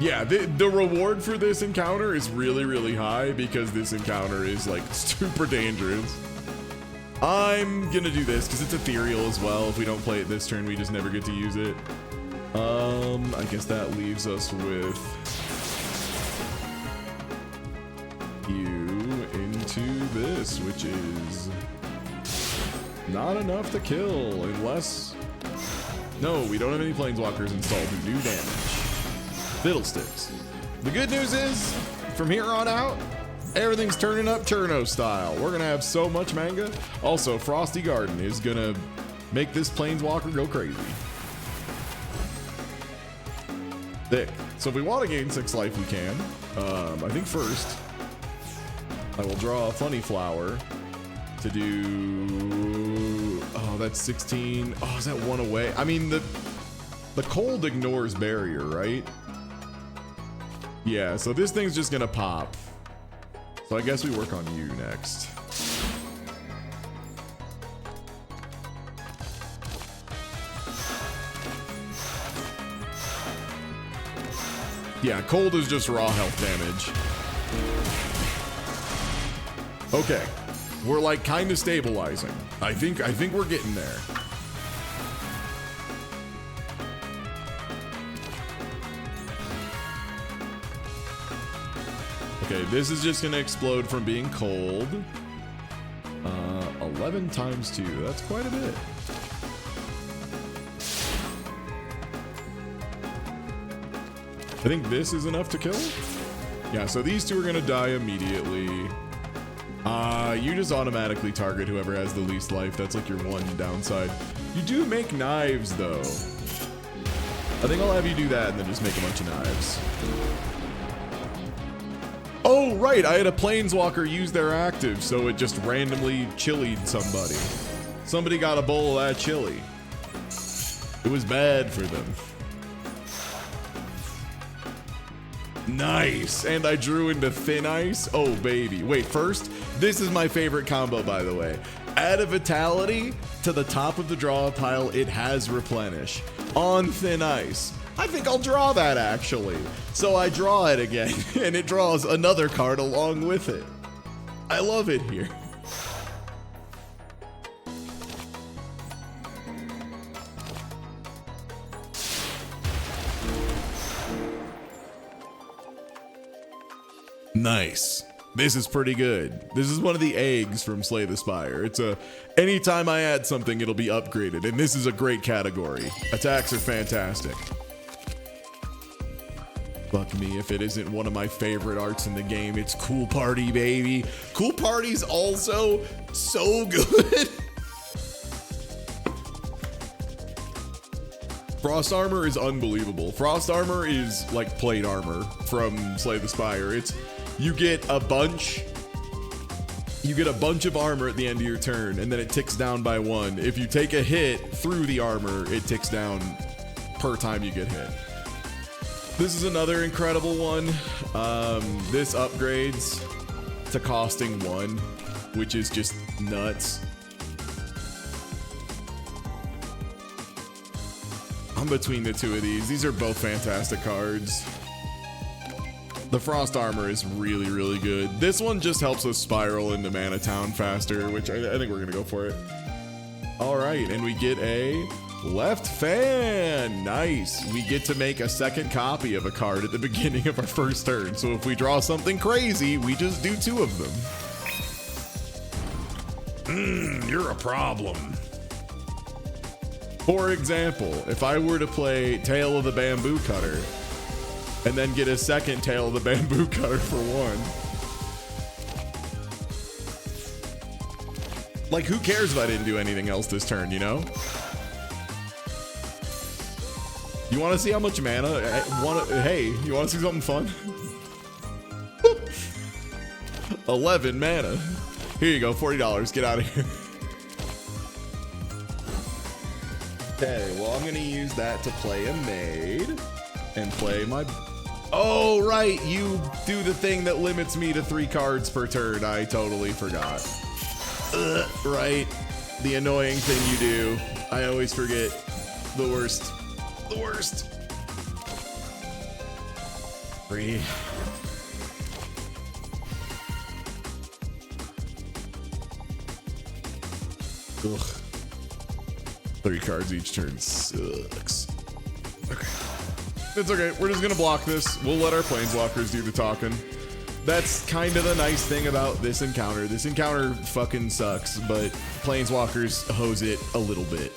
Speaker 1: Yeah, the reward for this encounter is really, really high because this encounter is like super dangerous. I'm gonna do this because it's ethereal as well. If we don't play it this turn, we just never get to use it. I guess that leaves us with you into this, which is not enough to kill unless... No, we don't have any Planeswalkers installed who do damage. Fiddlesticks. The good news is, from here on out, everything's turning up Cherno style. We're gonna have so much manga. Also, Frosty Garden is gonna make this Planeswalker go crazy. Thick. So if we want to gain 6 life, we can. I think first, I will draw a Funny Flower to do... Oh, that's 16. Oh, is that 1 away? I mean, the cold ignores barrier, right? Yeah, so this thing's just gonna pop. So I guess we work on you next. Yeah, cold is just raw health damage. Okay, we're like kind of stabilizing. I think we're getting there. Okay, this is just gonna explode from being cold. 11 times 2, that's quite a bit. I think this is enough to kill. Yeah, so these two are gonna die immediately. You just automatically target whoever has the least life. That's like your one downside. You do make knives though. I think I'll have you do that and then just make a bunch of knives. Oh, right, I had a Planeswalker use their active, so it just randomly chilied somebody. Somebody got a bowl of that chili. It was bad for them. Nice, and I drew into Thin Ice. Oh, baby. Wait, first, this is my favorite combo, by the way. Add a Vitality to the top of the draw pile. It has Replenish on Thin Ice. I think I'll draw that, actually. So I draw it again, and it draws another card along with it. I love it here. Nice. This is pretty good. This is one of the eggs from Slay the Spire. It's a, anytime I add something, it'll be upgraded. And this is a great category. Attacks are fantastic. Fuck me if it isn't one of my favorite arts in the game. It's Cool Party, baby. Cool Party's also so good. Frost armor is unbelievable. Frost armor is like plate armor from Slay the Spire. It's, you get a bunch of armor at the end of your turn, and then it ticks down by 1. If you take a hit through the armor, it ticks down per time you get hit. This is another incredible one. This upgrades to costing 1, which is just nuts. I'm between the two of these. These are both fantastic cards. The Frost Armor is really, really good. This one just helps us spiral into Mana Town faster, which I think we're gonna go for it. All right, and we get a Left Fan. Nice. We get to make a second copy of a card at the beginning of our first turn. So if we draw something crazy, we just do 2 of them. You're a problem. For example, if I were to play Tail of the Bamboo Cutter, and then get a second Tail of the Bamboo Cutter for 1. Like, who cares if I didn't do anything else this turn, you know? You want to see how much mana? Hey, you want to see something fun? 11 mana. Here you go, $40. Get out of here. Okay, well, I'm going to use that to play a Maid and play my... Oh, right. You do the thing that limits me to 3 cards per turn. I totally forgot. Right. The annoying thing you do. I always forget. The worst. The worst. 3. Ugh. 3 cards each turn sucks. Okay. It's okay. We're just gonna block this. We'll let our planeswalkers do the talking. That's kind of the nice thing about this encounter. This encounter fucking sucks, but planeswalkers hose it a little bit.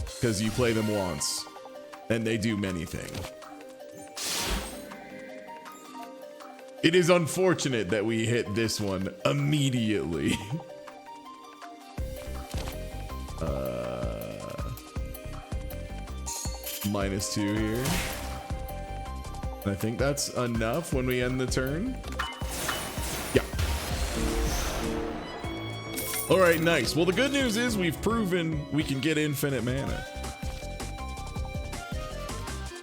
Speaker 1: Because you play them once, and they do many things. It is unfortunate that we hit this one immediately. -2 here. I think that's enough when we end the turn. Yeah. All right, nice. Well, the good news is we've proven we can get infinite mana.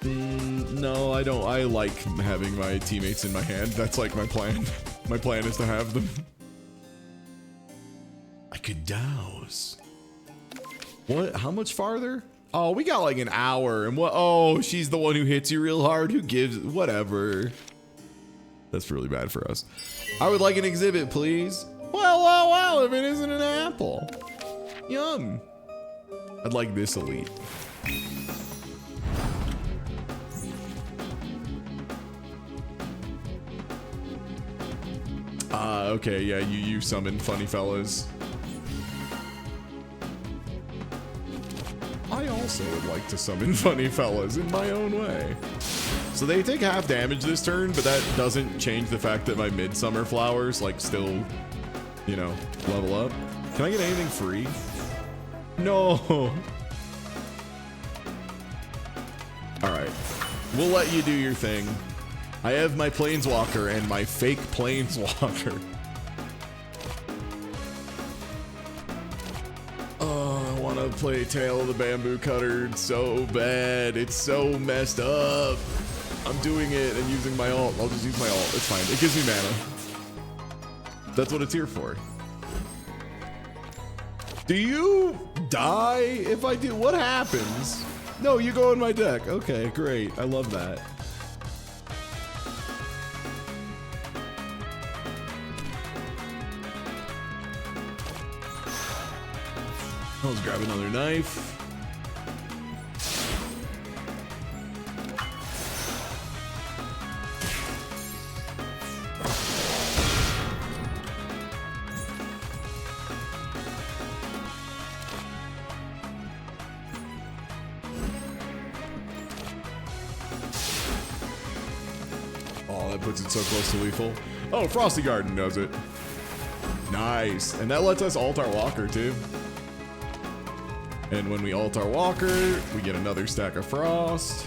Speaker 1: No, I don't. I like having my teammates in my hand. That's like my plan. My plan is to have them. I could douse. What? How much farther? Oh, we got like an hour. And what? Oh, she's the one who hits you real hard. Who gives? Whatever. That's really bad for us. I would like an exhibit, please. Well, if it isn't an apple. Yum. I'd like this elite. Okay, yeah, you summon funny fellas. I also would like to summon funny fellas in my own way. So they take half damage this turn, but that doesn't change the fact that my midsummer flowers, like, still, you know, level up. Can I get anything free? No. All right, we'll let you do your thing. I have my planeswalker and my fake planeswalker. Oh, I want to play Tail of the Bamboo Cutter so bad. It's so messed up. I'm doing it and using my ult. I'll just use my ult. It's fine. It gives me mana. That's what it's here for. Do you die if I do? What happens? No, you go in my deck. Okay, great. I love that. Let's grab another knife. That puts it so close to lethal. Oh, Frosty Garden does it. Nice. And that lets us ult our walker too. And when we ult our walker, we get another stack of frost.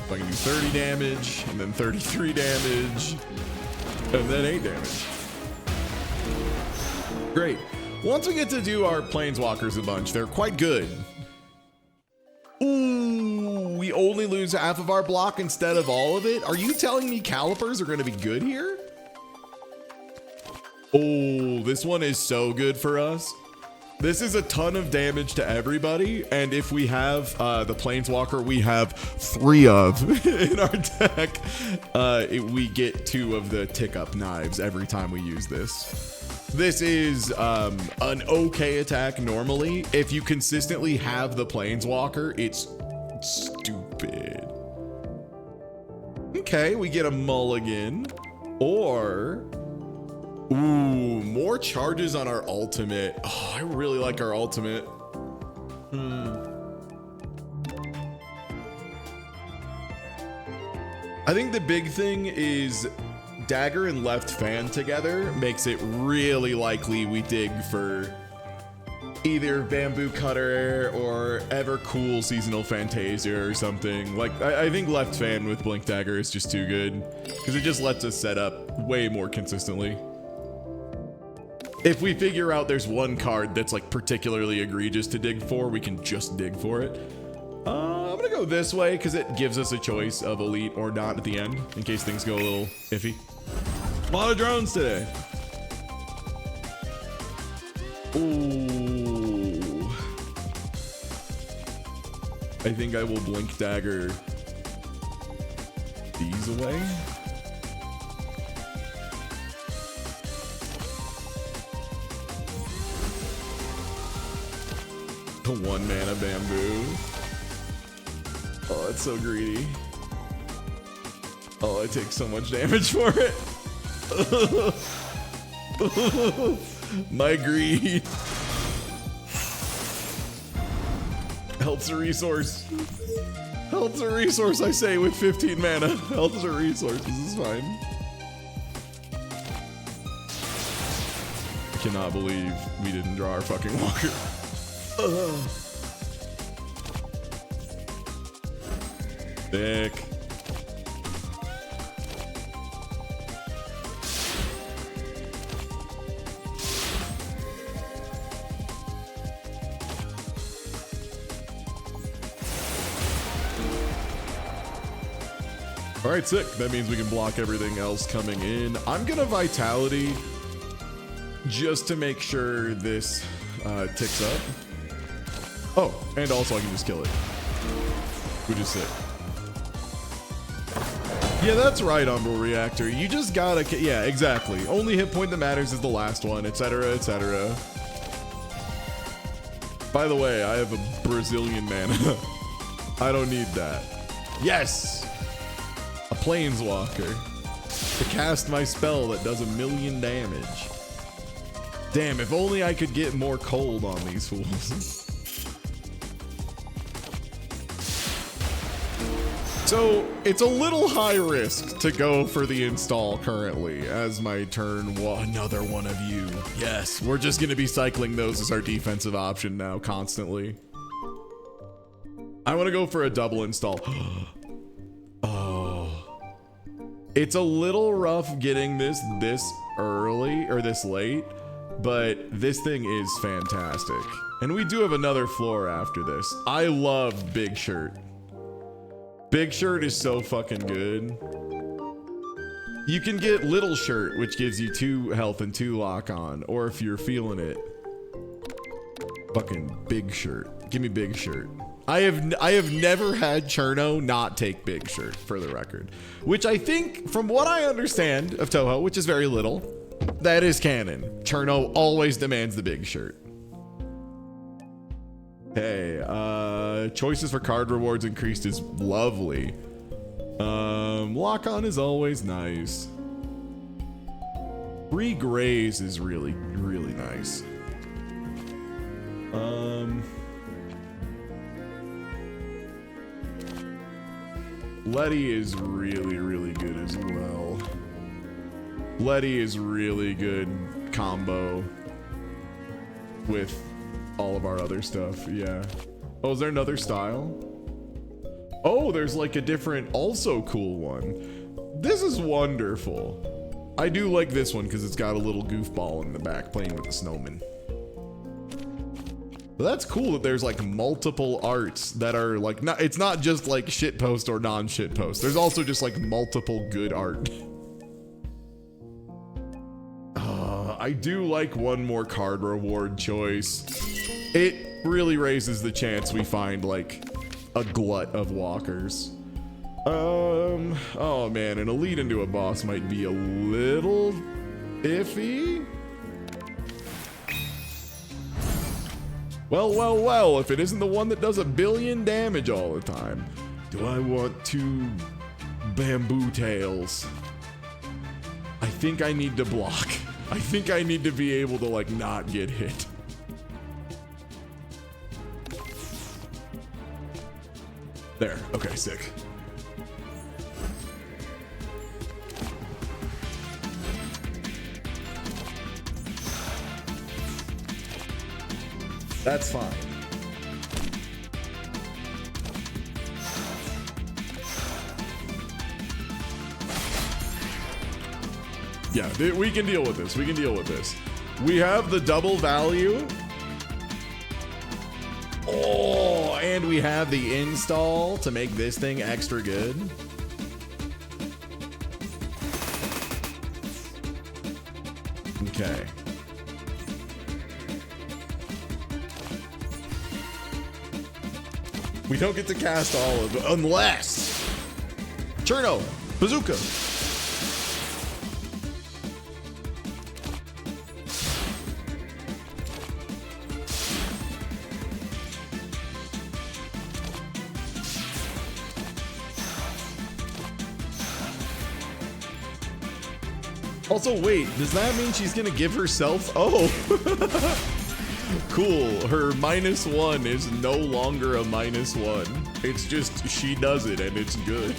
Speaker 1: So I can do 30 damage, and then 33 damage, and then 8 damage. Great. Once we get to do our planeswalkers a bunch, they're quite good. Ooh, we only lose half of our block instead of all of it? Are you telling me calipers are going to be good here? Oh, this one is so good for us. This is a ton of damage to everybody, and if we have the Planeswalker we have 3 of in our deck, we get 2 of the tick-up knives every time we use this. This is an okay attack normally. If you consistently have the Planeswalker, it's stupid. Okay, we get a mulligan, or... Ooh, more charges on our ultimate. Oh, I really like our ultimate. I think the big thing is Dagger and Left Fan together makes it really likely we dig for either Bamboo Cutter or Ever Cool Seasonal Fantasia or something. Like, I think Left Fan with Blink Dagger is just too good because it just lets us set up way more consistently. If we figure out there's one card that's like particularly egregious to dig for, we can just dig for it. I'm gonna go this way because it gives us a choice of elite or not at the end in case things go a little iffy. A lot of drones today. Ooh. I think I will Blink Dagger these away. The 1 mana bamboo. Oh, that's so greedy. Oh, I take so much damage for it. My greed. Health's a resource. Health's a resource, I say, with 15 mana. Health's a resource. This is fine. I cannot believe we didn't draw our fucking walker. Thick. All right, sick. That means we can block everything else coming in. I'm gonna Vitality just to make sure this ticks up. Oh, and also I can just kill it, which is sick. Yeah, that's right, Umbral Reactor. You just gotta, yeah, exactly. Only hit point that matters is the last one, etc., etc. By the way, I have a Brazilian mana. I don't need that. Yes! A Planeswalker to cast my spell that does 1,000,000 damage. Damn, if only I could get more cold on these fools. So it's a little high risk to go for the install currently as my turn. Another one of you. Yes, we're just going to be cycling those as our defensive option now constantly. I want to go for a double install. Oh, it's a little rough getting this early or this late, but this thing is fantastic. And we do have another floor after this. I love Big Shirt. Big Shirt is so fucking good. You can get Little Shirt, which gives you 2 health and 2 lock on, or if you're feeling it, fucking Big Shirt. Give me Big Shirt. I have never had Cherno not take Big Shirt, for the record, which I think, from what I understand of Toho, which is very little, that is canon. Cherno always demands the Big Shirt. Hey, choices for card rewards increased is lovely. Lock on is always nice. 3 grays is really, really nice. Letty is really, really good as well. Letty is really good combo with all of our other stuff. Yeah. Oh, is there another style? Oh, there's like a different, also cool one. This is wonderful. I do like this one because it's got a little goofball in the back playing with the snowman. But that's cool that there's like multiple arts that are like, not, it's not just like shitpost or non-shitpost. There's also just like multiple good art. I do like one more card reward choice. It really raises the chance we find like a glut of walkers. Oh man, an elite into a boss might be a little iffy. Well, if it isn't the one that does 1 billion damage all the time. Do I want 2 bamboo tails? I think I need to block. I think I need to be able to like not get hit. There, okay, sick. That's fine. Yeah, we can deal with this. We can deal with this. We have the double value. Oh, and we have the install to make this thing extra good. Okay. We don't get to cast all of it unless Cherno, Bazooka. Also, wait, does that mean she's gonna give herself? Oh, cool. Her -1 is no longer a -1. It's just she does it and it's good.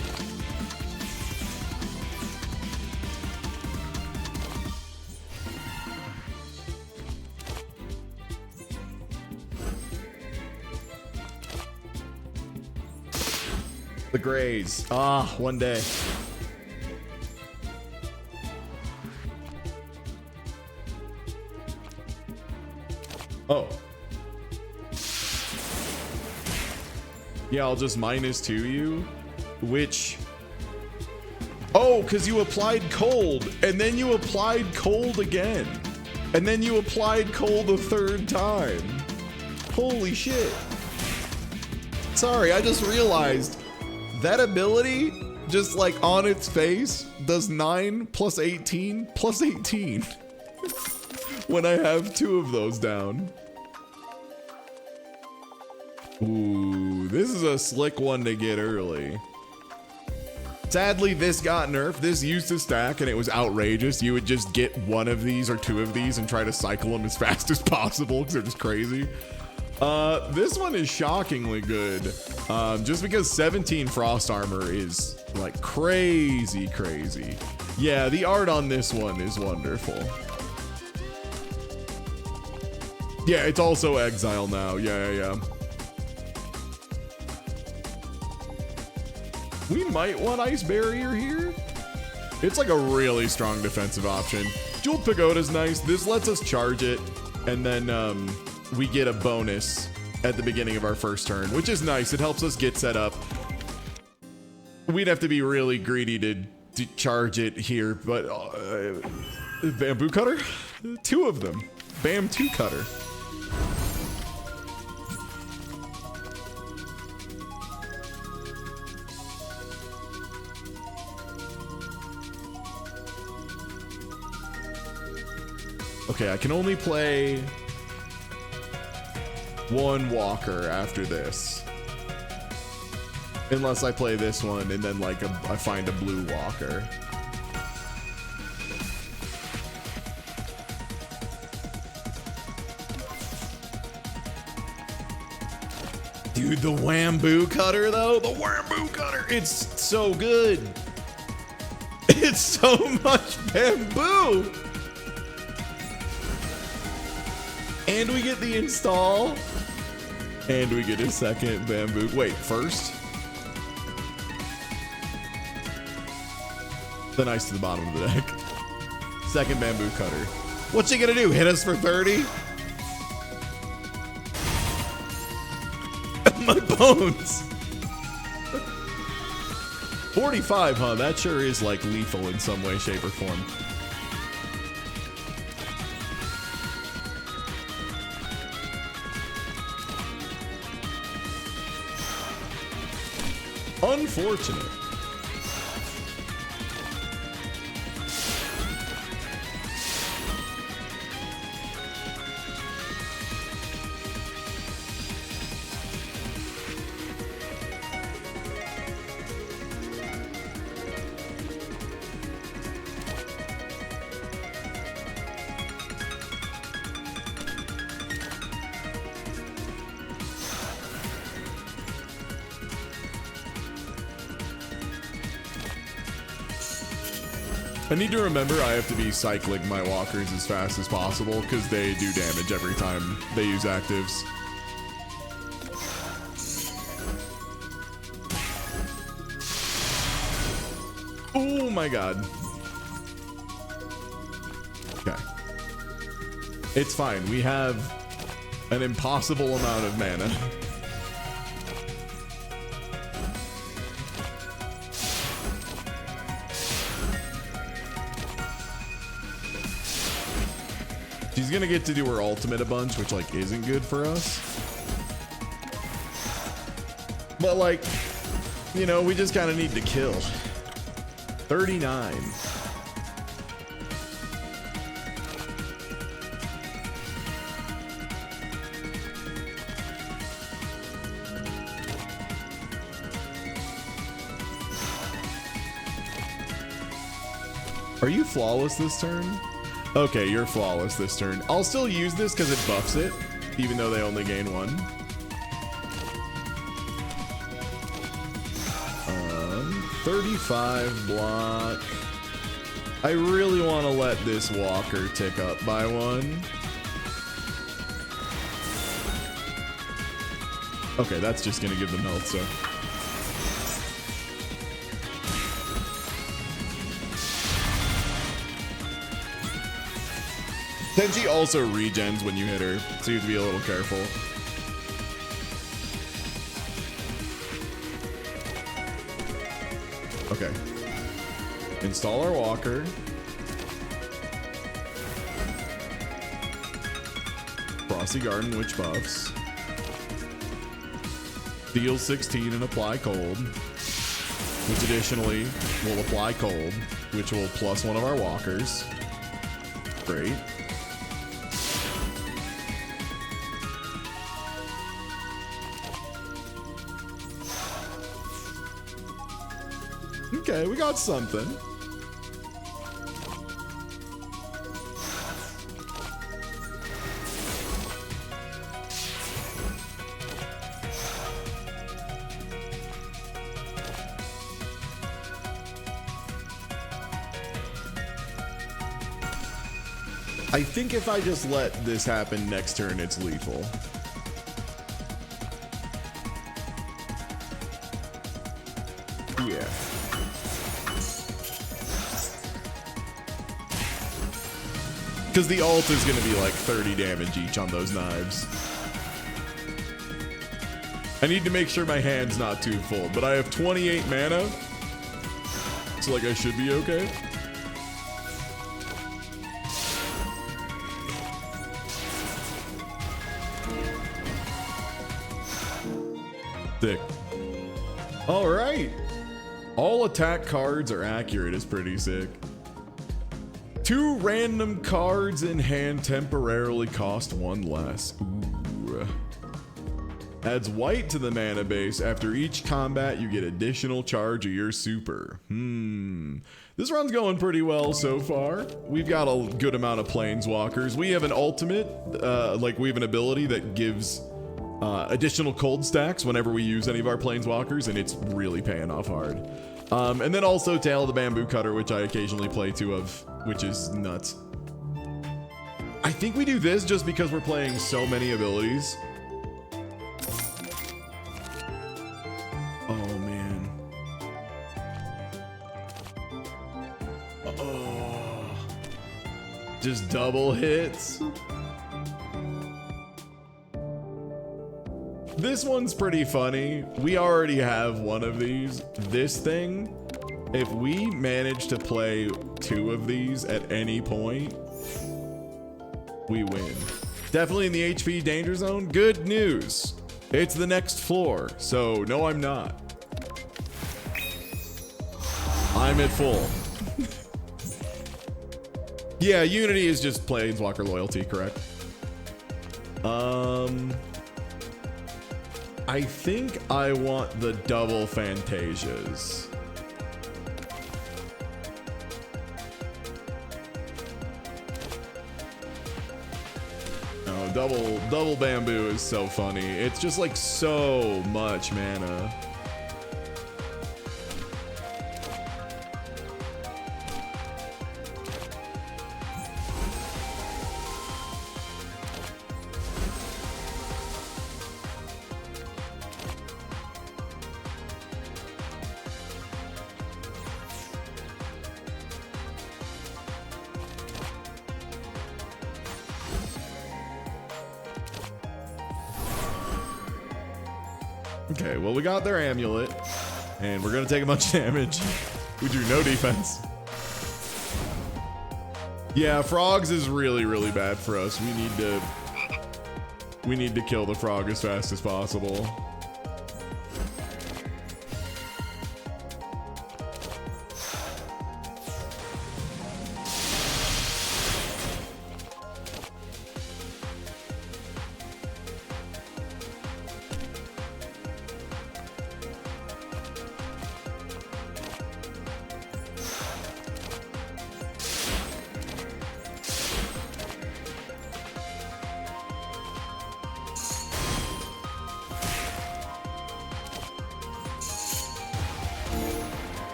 Speaker 1: The Grays. Ah, one day. Oh. Yeah, I'll just -2 you, which... Oh, because you applied cold, and then you applied cold again. And then you applied cold a 3rd time. Holy shit. Sorry, I just realized that ability, just like on its face, does 9 + 18 + 18. When I have 2 of those down. Ooh, this is a slick one to get early. Sadly, this got nerfed. This used to stack and it was outrageous. You would just get 1 of these or 2 of these and try to cycle them as fast as possible because they're just crazy. This one is shockingly good. Just because 17 frost armor is like crazy. Yeah, the art on this one is wonderful. Yeah, it's also exile now. Yeah. We might want Ice Barrier here. It's like a really strong defensive option. Jeweled Pagoda's nice. This lets us charge it, and then we get a bonus at the beginning of our first turn, which is nice. It helps us get set up. We'd have to be really greedy to charge it here, but Bamboo Cutter? 2 of them. Bam 2 Cutter. Okay, I can only play 1 walker after this. Unless I play this one and then like I find a blue walker. Dude, the Whamboo Cutter though, the Whamboo bamboo cutter. It's so good. It's so much bamboo. And we get the install. And we get a second bamboo. Wait, first? Then ice to the bottom of the deck. Second bamboo cutter. What's she gonna do? Hit us for 30? My bones. 45, huh? That sure is like lethal in some way, shape, or form. Unfortunate. I need to remember I have to be cycling my walkers as fast as possible because they do damage every time they use actives. Oh my god. Okay. It's fine. We have an impossible amount of mana. She's gonna get to do her ultimate a bunch, which like isn't good for us. But like, you know, we just kind of need to kill. 39. Are you flawless this turn? Okay, you're flawless this turn. I'll still use this because it buffs it, even though they only gain one. 35 block. I really want to let this walker tick up by one. Okay, that's just going to give them health, so. Tenchi also regens when you hit her, so you have to be a little careful. Okay. Install our walker. Frosty Garden, which buffs. Deal 16 and apply cold, which additionally will apply cold, which will plus one of our walkers. Great. Okay, we got something. I think if I just let this happen next turn, it's lethal. Yeah. Because the ult is going to be like 30 damage each on those knives. I need to make sure my hand's not too full, but I have 28 mana. So like I should be okay. Sick. All right. All attack cards are accurate is pretty sick. 2 random cards in hand temporarily cost 1 less. Ooh. Adds white to the mana base. After each combat, you get additional charge of your super. This run's going pretty well so far. We've got a good amount of planeswalkers. We have an ultimate, like we have an ability that gives additional cold stacks whenever we use any of our planeswalkers, and it's really paying off hard. And then also Tail of the Bamboo Cutter, which I occasionally play two of, which is nuts. I think we do this just because we're playing so many abilities. Oh, man. Oh. Just double hits. This one's pretty funny. We already have one of these. This thing, if we manage to play two of these at any point, we win. Definitely in the HP danger zone. Good news. It's the next floor. So no, I'm not. I'm at full. Yeah, Unity is just Planeswalker loyalty, correct? I think I want the double Fantasias. Oh, double Bamboo is so funny. It's just like so much mana. Okay, well, we got their amulet, and we're gonna take a bunch of damage. We do no defense. Yeah, frogs is really, really bad for us. We need to kill the frog as fast as possible.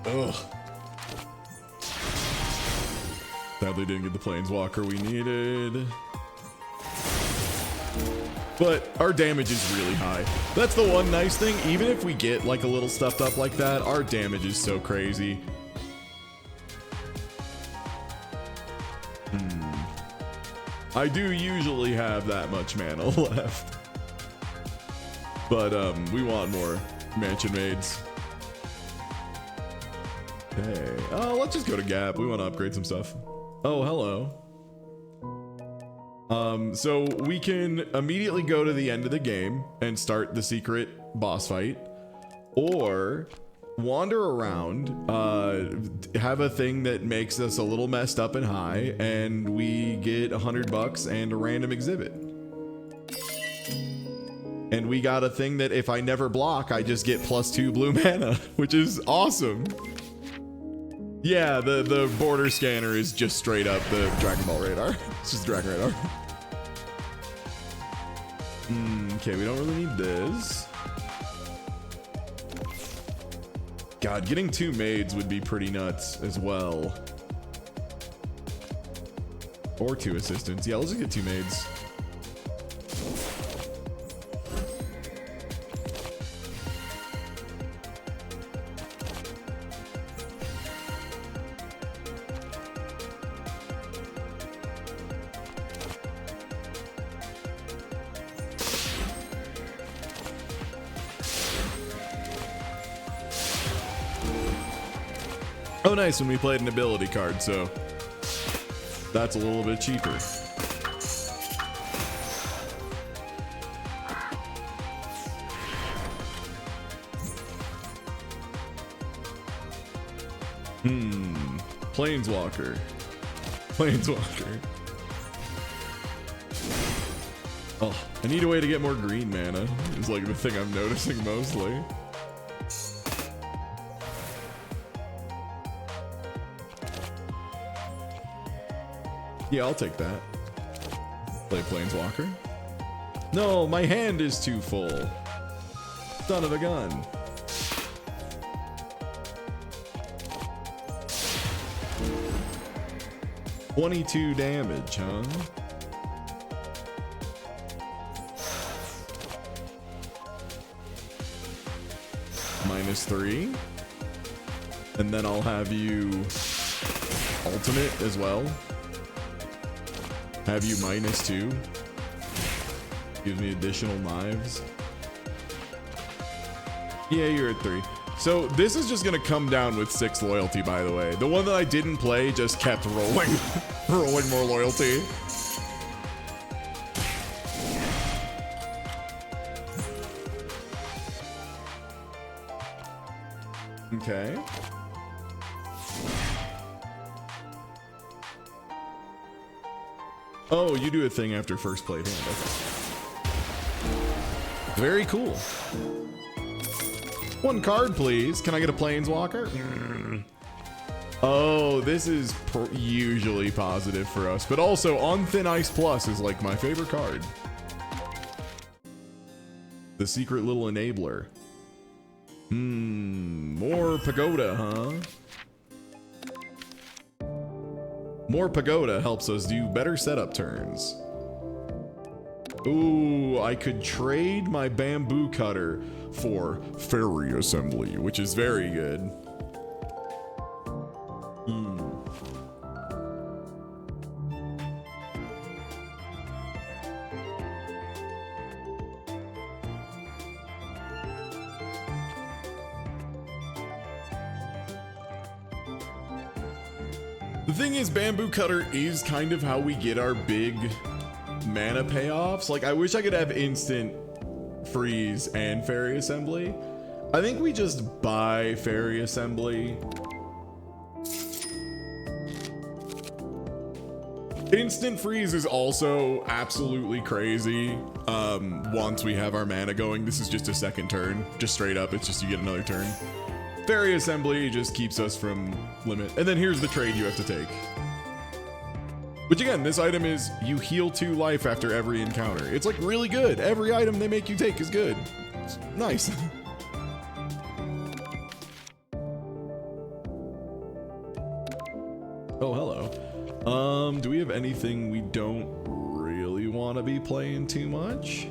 Speaker 1: Ugh. Sadly didn't get the Planeswalker we needed. But our damage is really high. That's the one nice thing. Even if we get like a little stuffed up like that, our damage is so crazy. I do usually have that much mana left. But we want more Mansion Maids. Okay. Oh, let's just go to Gap. We want to upgrade some stuff. Oh, hello. So we can immediately go to the end of the game and start the secret boss fight, or wander around, have a thing that makes us a little messed up and high, and we get $100 and a random exhibit. And we got a thing that if I never block, I just get +2 blue mana, which is awesome. Yeah, the border scanner is just straight up the Dragon Ball radar. It's just Dragon Radar. Okay, we don't really need this. God, getting 2 maids would be pretty nuts as well. Or 2 assistants. Yeah, let's just get 2 maids. Oh, nice, when we played an ability card, so that's a little bit cheaper. Planeswalker. Planeswalker. Oh, I need a way to get more green mana. It's like the thing I'm noticing mostly. Yeah, I'll take that. Play Planeswalker. No, my hand is too full. Son of a gun. $22 damage, huh? -3. And then I'll have you ultimate as well. Have you -2. Gives me additional knives. Yeah, you're at 3. So this is just gonna come down with 6 loyalty, by the way. The one that I didn't play just kept rolling, rolling more loyalty. Okay. Oh, you do a thing after first played hand. Okay. Very cool. 1 card, please. Can I get a Planeswalker? Oh, this is usually positive for us, but also On Thin Ice Plus is like my favorite card. The secret little enabler. More Pagoda, huh? More Pagoda helps us do better setup turns. Ooh, I could trade my bamboo cutter for fairy assembly, which is very good. The thing is, bamboo cutter is kind of how we get our big mana payoffs. Like, I wish I could have instant freeze and fairy assembly. I think we just buy fairy assembly. Instant freeze is also absolutely crazy. Once we have our mana going, this is just a second turn. Just straight up, it's just you get another turn. Fairy assembly just keeps us from limit. And then here's the trade you have to take. Which again, this item is you heal 2 life after every encounter. It's like really good. Every item they make you take is good. It's nice. Oh, hello. Do we have anything we don't really want to be playing too much?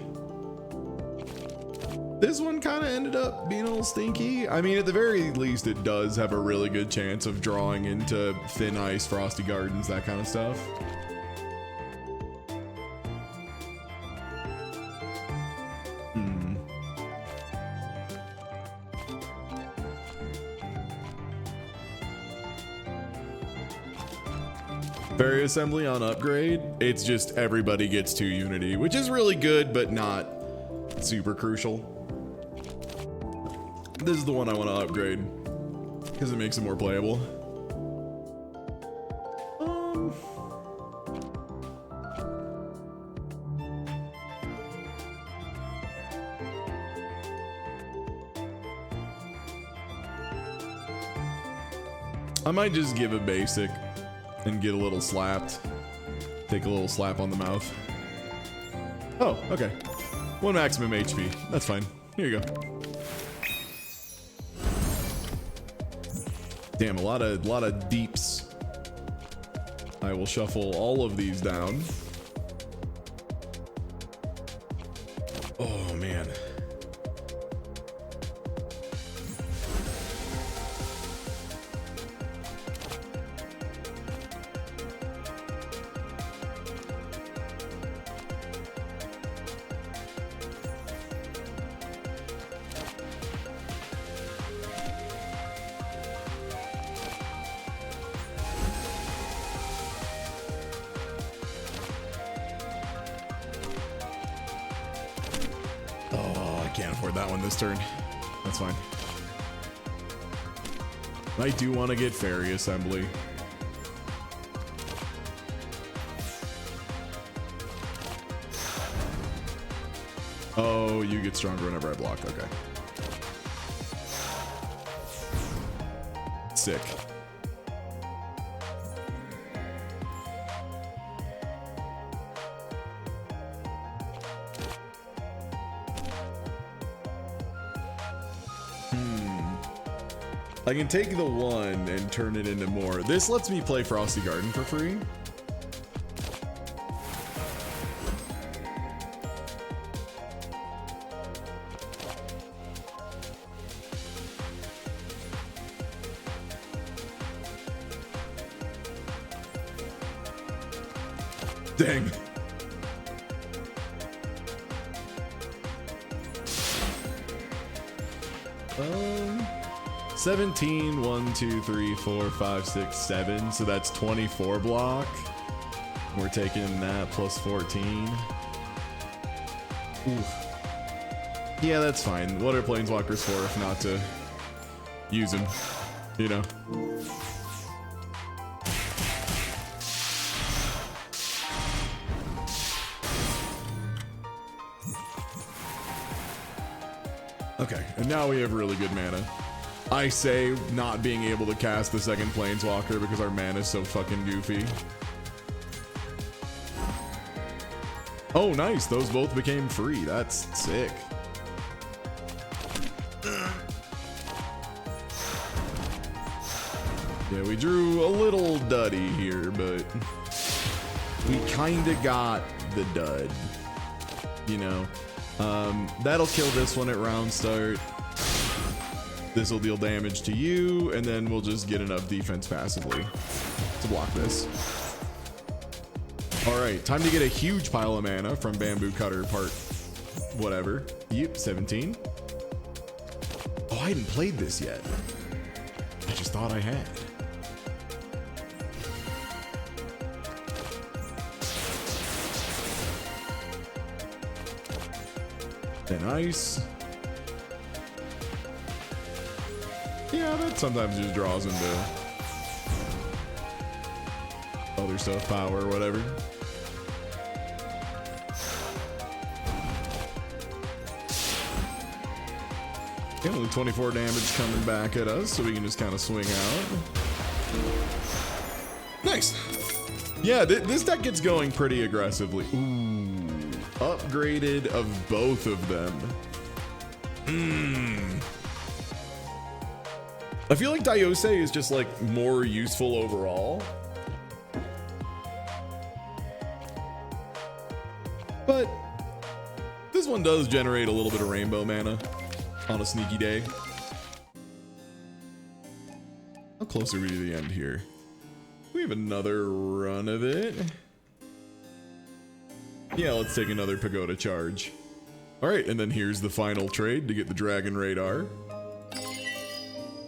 Speaker 1: This one kind of ended up being a little stinky. I mean, at the very least, it does have a really good chance of drawing into Thin Ice, Frosty Gardens, that kind of stuff. Fairy assembly on upgrade, it's just everybody gets 2 unity, which is really good, but not super crucial. This is the one I want to upgrade because it makes it more playable. I might just give a basic and get a little slapped. Take a little slap on the mouth. Oh, okay. 1 maximum HP. That's fine. Here you go. Damn, a lot of deeps. I will shuffle all of these down. Oh man. This turn. That's fine. I do want to get fairy assembly. Oh, you get stronger whenever I block. Okay. Sick. I can take the 1 and turn it into more. This lets me play Frosty Garden for free. Dang. 17, 1, 2, 3, 4, 5, 6, 7. So that's 24 block. We're taking that plus 14. Ooh. Yeah, that's fine. What are planeswalkers for if not to use them? You know? Okay, and now we have really good mana. I say not being able to cast the second planeswalker because our mana is so fucking goofy. Oh, nice. Those both became free. That's sick. Yeah, we drew a little duddy here, but we kind of got the dud. You know, that'll kill this one at round start. This will deal damage to you, and then we'll just get enough defense passively to block this. All right, time to get a huge pile of mana from Bamboo Cutter part whatever. Yep, 17. Oh, I hadn't played this yet. I just thought I had. And ice. Yeah, that sometimes just draws into other stuff, power or whatever. Yeah, only 24 damage coming back at us, so we can just kind of swing out. Nice. Yeah, this deck gets going pretty aggressively. Ooh, upgraded of both of them. I feel like Diose is just like more useful overall. But this one does generate a little bit of rainbow mana on a sneaky day. How close are we to the end here? We have another run of it. Yeah, let's take another Pagoda charge. All right, and then here's the final trade to get the Dragon Radar.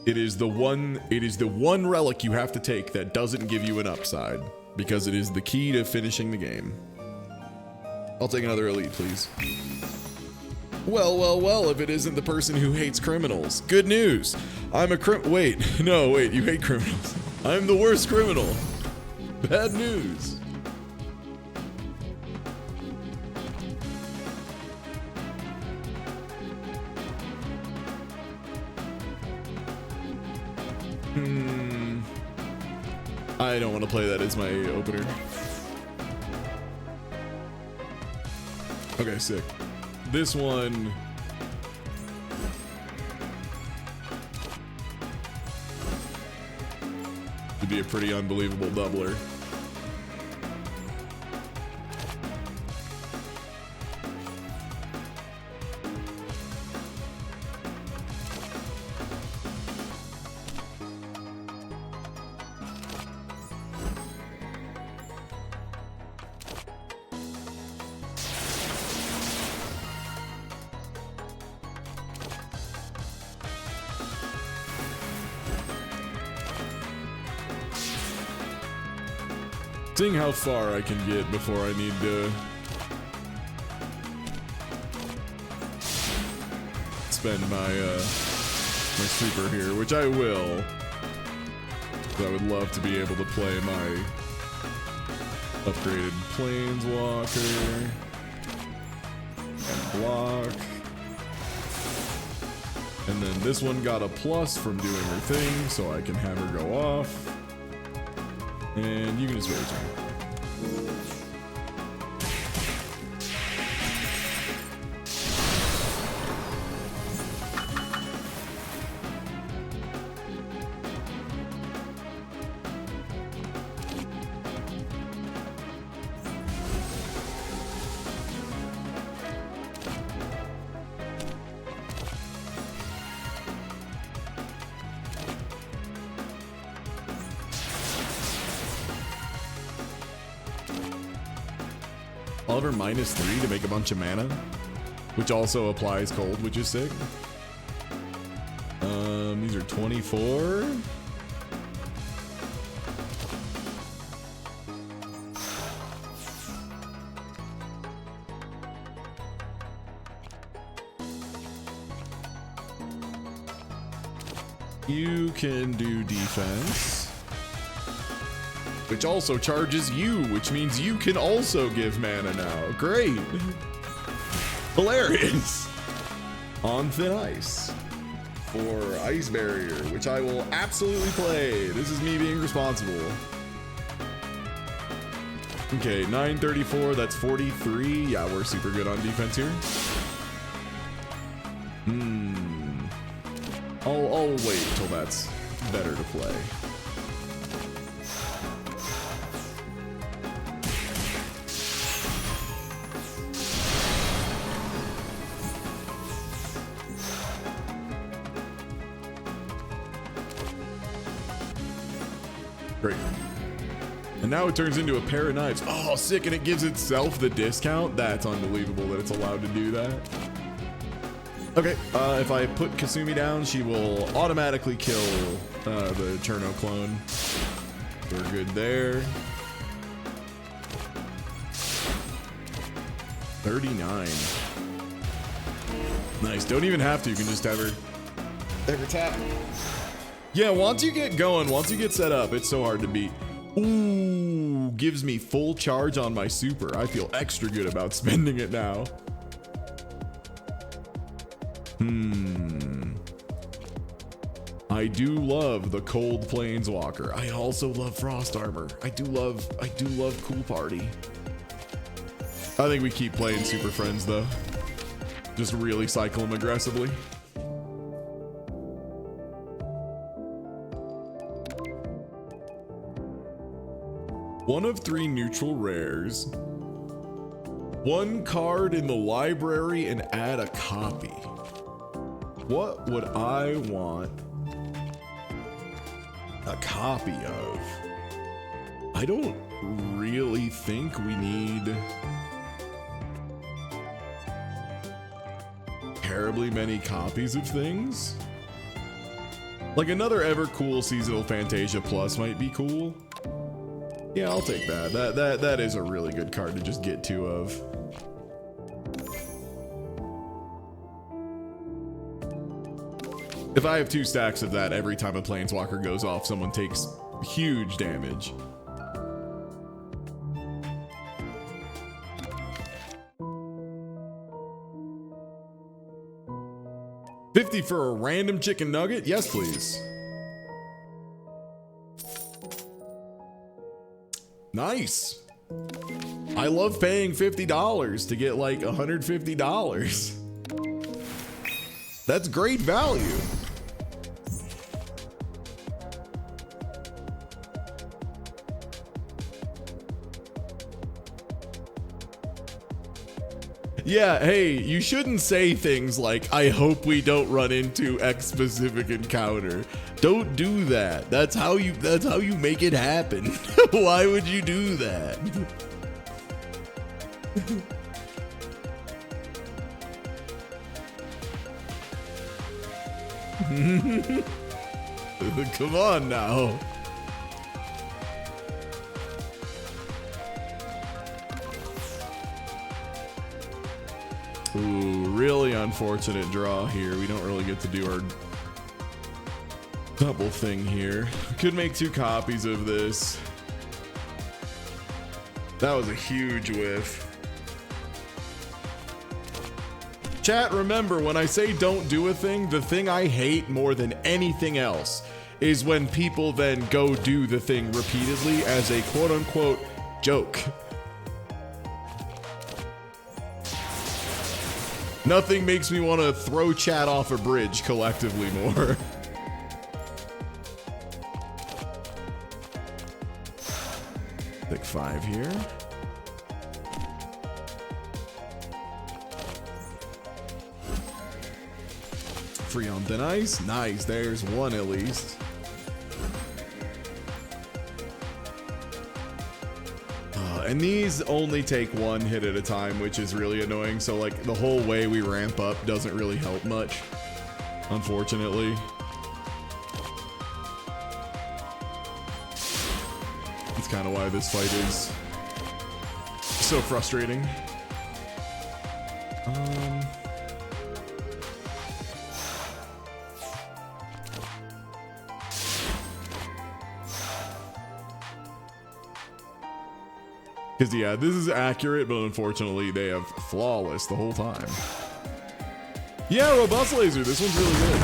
Speaker 1: It is the one relic you have to take that doesn't give you an upside, because it is the key to finishing the game. I'll take another elite, please. Well, if it isn't the person who hates criminals. Good news. I'm a wait, you hate criminals. I'm the worst criminal. Bad news. I don't want to play that as my opener. Okay, sick. This one would be a pretty unbelievable doubler. Seeing how far I can get before I need to spend my my super here, which I will. I would love to be able to play my upgraded Planeswalker and block. And then this one got a plus from doing her thing, so I can have her go off. And you can just rage me. I'll have her -3 to make a bunch of mana, which also applies cold, which is sick. These are 24. You can do defense, which also charges you, which means you can also give mana now. Great. Hilarious. On thin ice for ice barrier, which I will absolutely play. This is me being responsible. Okay, 934, that's 43. Yeah, we're super good on defense here. I'll wait till that's better to play. Great. And now it turns into a pair of knives. Oh, sick, and it gives itself the discount? That's unbelievable that it's allowed to do that. Okay, if I put Kasumi down, she will automatically kill the Cherno clone. We're good there. 39. Nice, don't even have to, you can just have her tap. Yeah, once you get going, once you get set up, it's so hard to beat. Ooh, gives me full charge on my super. I feel extra good about spending it now. I do love the cold planeswalker. I also love frost armor. I do love cool party. I think we keep playing super friends though. Just really cycle them aggressively. One of 3 neutral rares. 1 card in the library and add a copy. What would I want a copy of? I don't really think we need terribly many copies of things. Like another ever cool seasonal Fantasia Plus might be cool. Yeah, I'll take that. That is a really good card to just get 2 of. If I have 2 stacks of that, every time a planeswalker goes off, someone takes huge damage. $50 for a random chicken nugget? Yes, please. Nice. I love paying $50 to get like $150. That's great value. Yeah, hey, you shouldn't say things like, I hope we don't run into X specific encounter. Don't do that. That's how you make it happen. Why would you do that? Come on now. Ooh, really unfortunate draw here. We don't really get to do our double thing here. Could make 2 copies of this. That was a huge whiff. Chat, remember, when I say don't do a thing, the thing I hate more than anything else is when people then go do the thing repeatedly as a quote-unquote joke. Nothing makes me want to throw chat off a bridge collectively more. Pick 5 here. Free on thin ice. Nice. There's 1 at least. and these only take one hit at a time, which is really annoying. So like the whole way we ramp up doesn't really help much, unfortunately. It's kind of why this fight is so frustrating. Because, yeah, this is accurate, but unfortunately, they have flawless the whole time. Yeah, robust laser. This one's really good.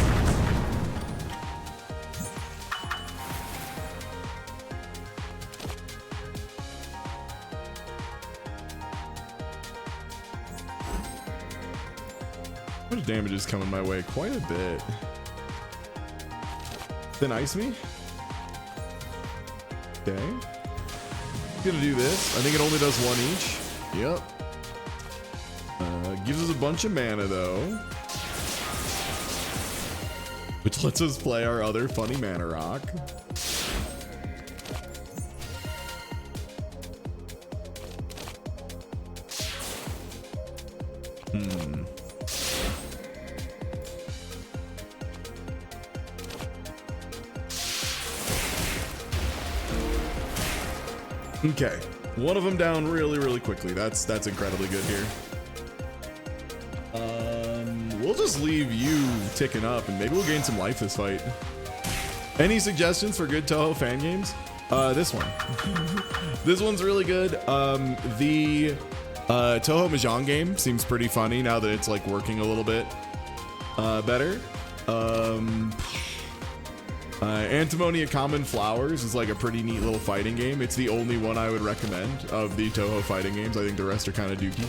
Speaker 1: How much damage is coming my way? Quite a bit. Then ice me? Okay. Gonna do this. I think it only does one each. Yep. Gives us a bunch of mana though, which lets us play our other funny mana rock. Okay, one of them down really quickly. That's incredibly good here. We'll just leave you ticking up, and maybe we'll gain some life this fight. Any suggestions for good Toho fan games? This one. This one's really good. The Toho Mahjong game seems pretty funny now that it's like working a little bit better. Antimony of Common Flowers is like a pretty neat little fighting game. It's the only one I would recommend of the Toho fighting games. I think the rest are kind of dookie.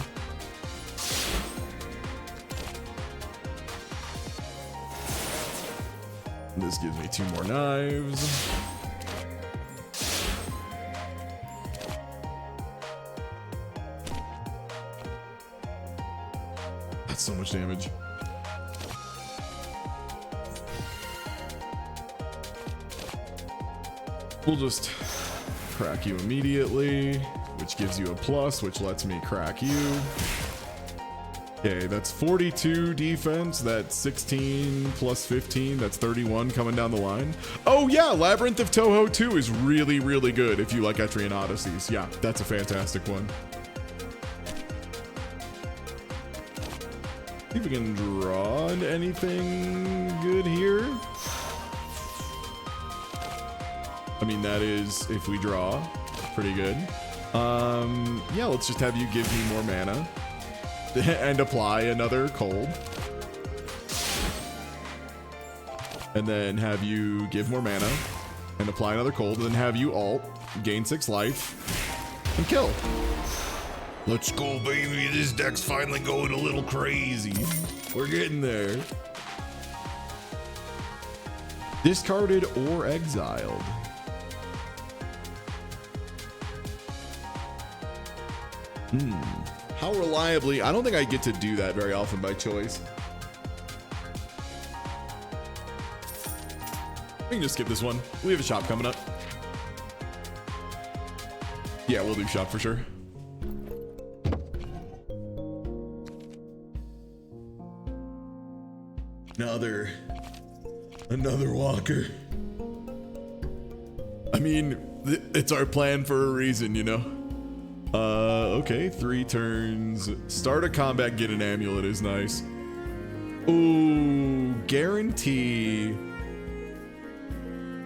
Speaker 1: This gives me 2 more knives. That's so much damage. We'll just crack you immediately, which gives you a plus, which lets me crack you. Okay, that's 42 defense. That's 16 plus 15. That's 31 coming down the line. Oh yeah, Labyrinth of Toho 2 is really good if you like Etrian Odysseys. Yeah, that's a fantastic one. See if we can draw into anything good here. I mean, that is, if we draw, pretty good. Yeah, let's just have you give me more mana and apply another cold. And then have you give more mana and apply another cold, and then have you ult, gain 6 life, and kill. Let's go, baby. This deck's finally going a little crazy. We're getting there. Discarded or exiled. How reliably? I don't think I get to do that very often by choice. We can just skip this one. We have a shop coming up. Yeah, we'll do shop for sure. Another walker. I mean, it's our plan for a reason, you know? Okay, 3 turns. Start a combat, get an amulet is nice. Ooh, guarantee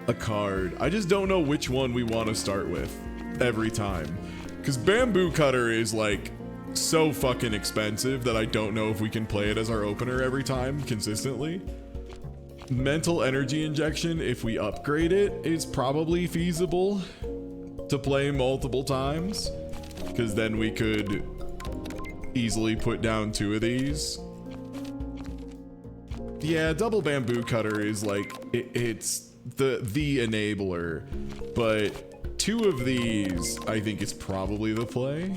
Speaker 1: a card. I just don't know which one we want to start with every time. Because Bamboo Cutter is like so fucking expensive that I don't know if we can play it as our opener every time consistently. Mental Energy Injection, if we upgrade it, is probably feasible to play multiple times. Because then we could easily put down 2 of these. Yeah, double Bamboo Cutter is like, it's the enabler. But 2 of these, I think, is probably the play.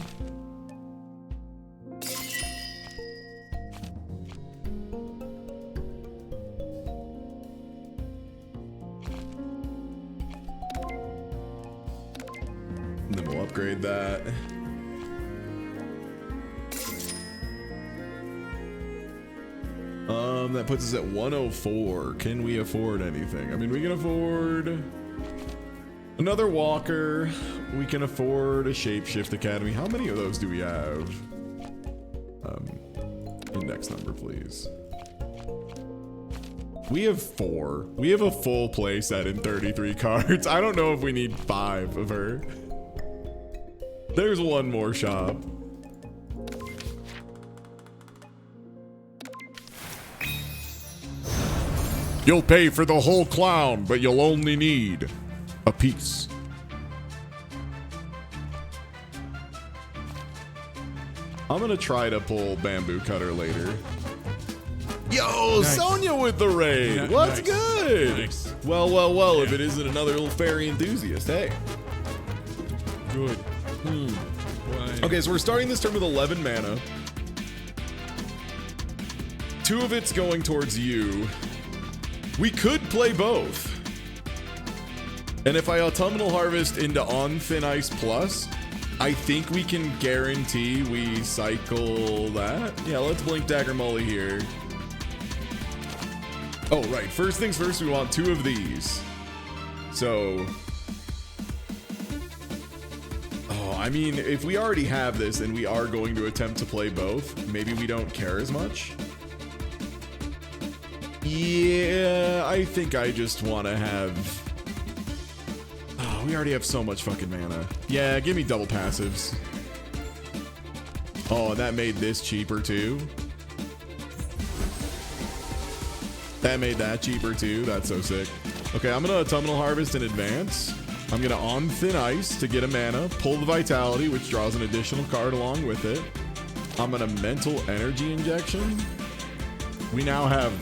Speaker 1: And then we'll upgrade that. That puts us at 104. Can we afford anything? I mean, we can afford another walker. We can afford a shapeshift academy. How many of those do we have? Index number, please. We have 4. We have a full play set in 33 cards. I don't know if we need 5 of her. There's one more shop. You'll pay for the whole clown, but you'll only need a piece. I'm gonna try to pull Bamboo Cutter later. Yo, nice. Sonia with the raid. Yeah, what's nice. Good? Nice. Well, yeah. If it isn't another little fairy enthusiast, hey. Good. Okay, so we're starting this turn with 11 mana. 2 of it's going towards you. We could play both. And if I Autumnal Harvest into On Thin Ice Plus, I think we can guarantee we cycle that. Yeah, let's Blink Dagger Molly here. Oh, right. First things first, we want 2 of these. So... Oh, I mean, if we already have this and we are going to attempt to play both, maybe we don't care as much. Yeah, I think I just want to have... Oh, we already have so much fucking mana. Yeah, give me double passives. Oh, and that made this cheaper too. That made that cheaper too. That's so sick. Okay, I'm gonna Autumnal Harvest in advance. I'm gonna On Thin Ice to get a mana, pull the Vitality, which draws an additional card along with it. I'm gonna Mental Energy Injection. We now have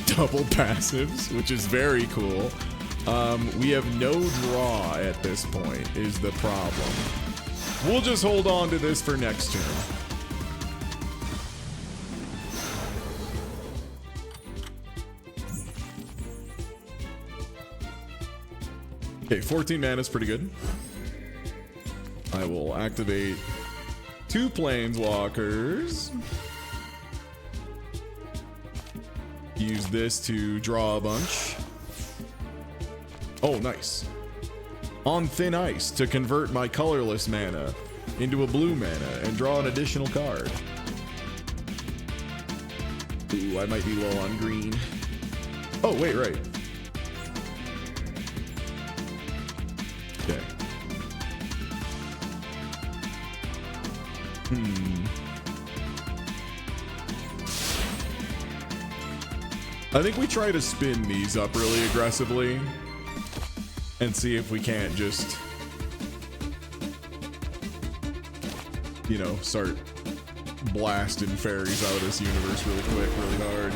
Speaker 1: double passives, which is very cool. We have no draw at this point, is the problem. We'll just hold on to this for next turn. Okay, 14 mana is pretty good. I will activate 2 Planeswalkers. Use this to draw a bunch. Oh, nice. On Thin Ice to convert my colorless mana into a blue mana and draw an additional card. Ooh, I might be low on green. Oh, wait, right. Okay. I think we try to spin these up really aggressively and see if we can't just, you know, start blasting fairies out of this universe really quick, really hard.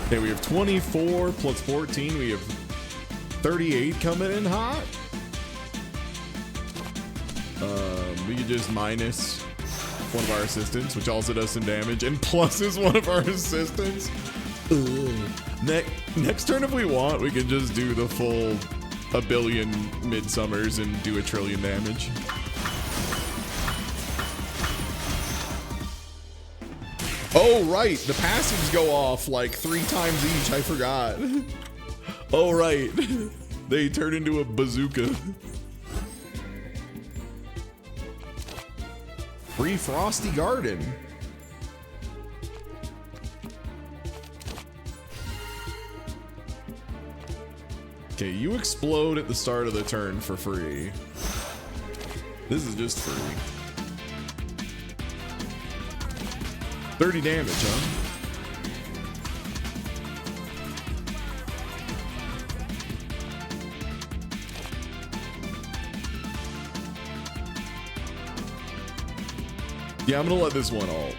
Speaker 1: Okay, we have 24 plus 14. We have 38 coming in hot. We could just minus one of our assistants, which also does some damage, and pluses one of our assistants. Next turn, if we want, we can just do the full 1 billion Midsummers and do 1 trillion damage. Oh, right. The passives go off like 3 times each. I forgot. Oh, right. They turn into a bazooka. Free Frosty Garden. Okay, you explode at the start of the turn for free. This is just free. 30 damage, huh? Yeah, I'm gonna let this one ult.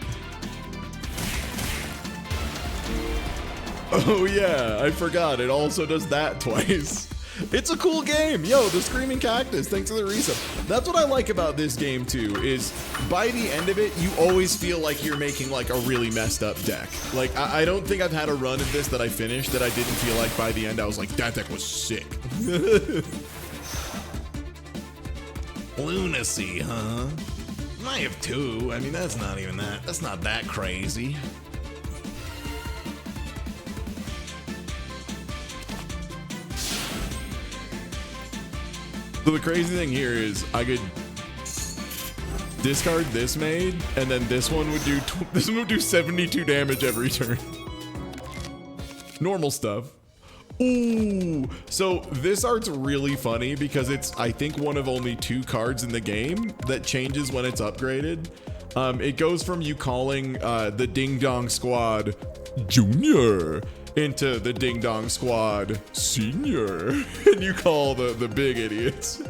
Speaker 1: Oh yeah, I forgot. It also does that twice. It's a cool game. Yo, the Screaming Cactus, thanks for the resub. That's what I like about this game too, is by the end of it, you always feel like you're making like a really messed up deck. Like, I don't think I've had a run of this that I finished that I didn't feel like by the end I was like, that deck was sick. Lunacy, huh? I have 2. I mean, that's not that crazy. So the crazy thing here is I could discard this maid, and then this one would do 72 damage every turn. Normal stuff. Ooh, so this art's really funny because it's, I think, one of only 2 cards in the game that changes when it's upgraded. It goes from you calling the Ding Dong Squad Junior into the Ding Dong Squad Senior, and you call the big idiots.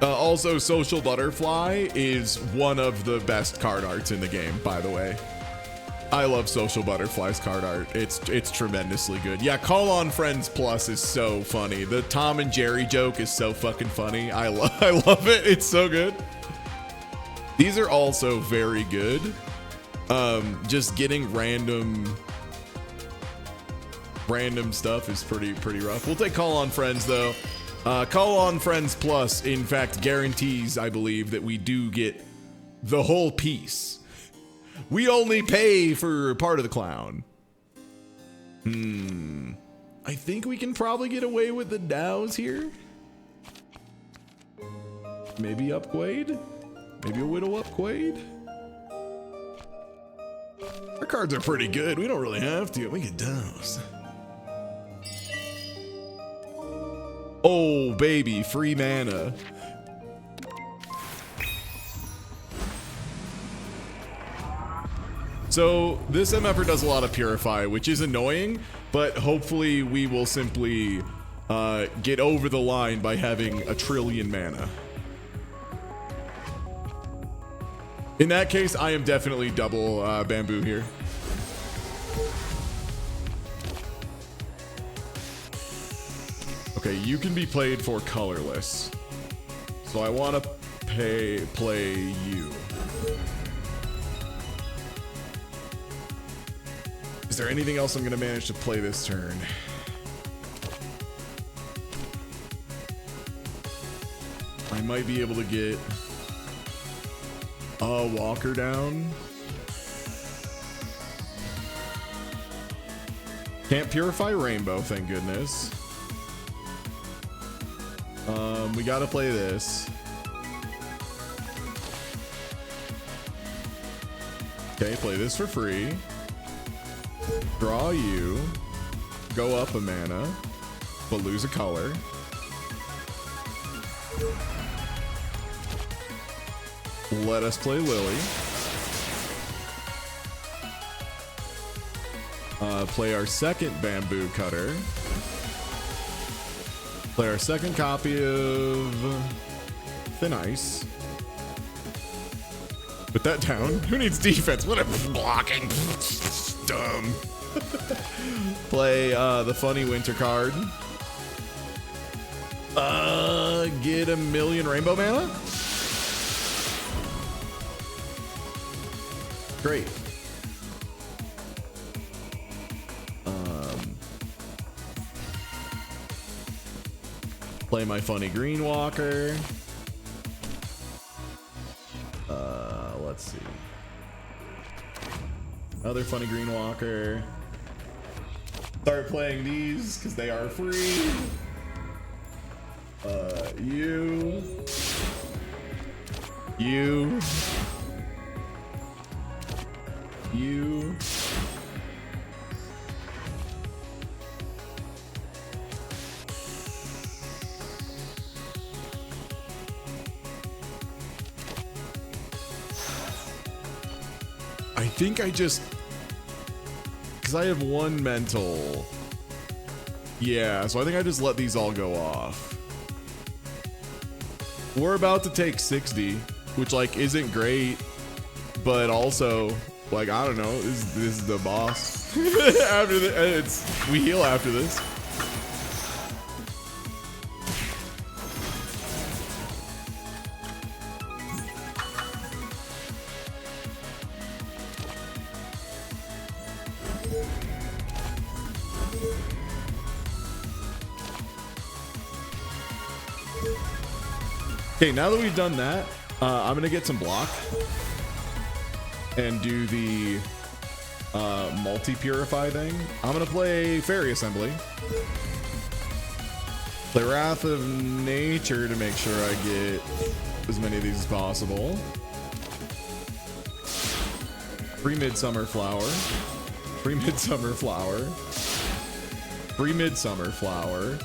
Speaker 1: Also, Social Butterfly is one of the best card arts in the game, by the way. I love Social Butterfly's card art. It's tremendously good. Yeah, Call on Friends Plus is so funny. The Tom and Jerry joke is so fucking funny. I love it. It's so good. These are also very good. Just getting random stuff is pretty rough. We'll take Call on Friends though. Call on Friends Plus, in fact, guarantees, I believe, that we do get the whole piece. We only pay for part of the clown. I think we can probably get away with the Dows here. Maybe Upquade? Maybe a Widow Upquade? Our cards are pretty good. We don't really have to. We get Dows. Oh, baby, free mana. So this MFR does a lot of Purify, which is annoying, but hopefully we will simply get over the line by having a trillion mana. In that case, I am definitely double bamboo here. Okay, you can be played for colorless. So I want to play you. Is there anything else I'm going to manage to play this turn? I might be able to get a Walker down. Can't Purify Rainbow, thank goodness. We gotta play this. Okay, play this for free. Draw you. Go up a mana, but lose a color. Let us play Lily. Play our second Bamboo Cutter. Play our second copy of Thin Ice. Put that down. Who needs defense? What a blocking. Dumb. Play the Funny Winter card. Get 1,000,000 rainbow mana. Great. Play my Funny Green Walker. Let's see. Another Funny Green Walker. Start playing these because they are free. You. I think I just, because I have one mental. Yeah, so I think I just let these all go off. We're about to take 60, which like isn't great, but also Like, I don't know. This is the boss. After we heal after this. Okay, now that we've done that, I'm gonna get some block and do the multi-purify thing. I'm gonna play Fairy Assembly. Play Wrath of Nature to make sure I get as many of these as possible. Free Midsummer Flower. Free Midsummer Flower. Free Midsummer Flower.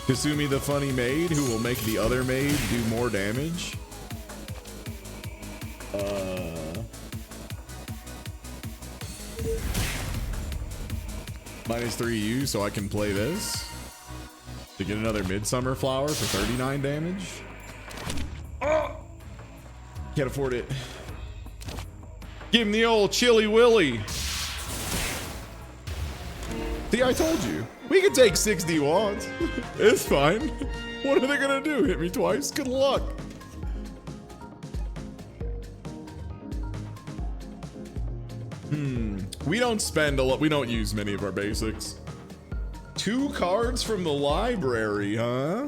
Speaker 1: Kasumi the funny maid who will make the other maid do more damage. -3U so I can play this to get another Midsummer Flower for 39 damage. Oh! Can't afford it. Give him the old Chilly Willy. See, I told you. We can take 60 watts. It's fine. What are they gonna do? Hit me twice? Good luck. We don't spend a lot. We don't use many of our basics. 2 cards from the library, huh?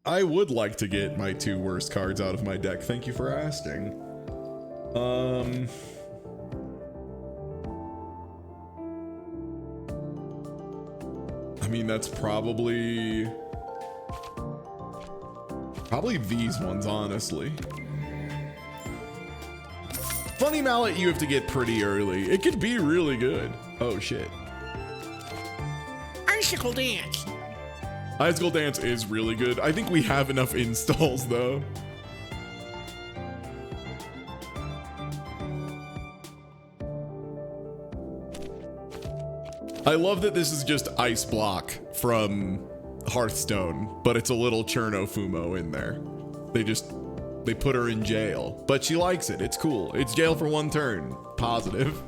Speaker 1: I would like to get my 2 worst cards out of my deck. Thank you for asking. I mean, that's probably these ones, honestly. Funny Mallet you have to get pretty early. It could be really good. Oh shit.
Speaker 3: Icicle Dance.
Speaker 1: Icicle Dance is really good. I think we have enough installs though. I love that this is just Ice Block from Hearthstone, but it's a little Cherno Fumo in there. They put her in jail, but she likes it. It's cool. It's jail for 1 turn. Positive.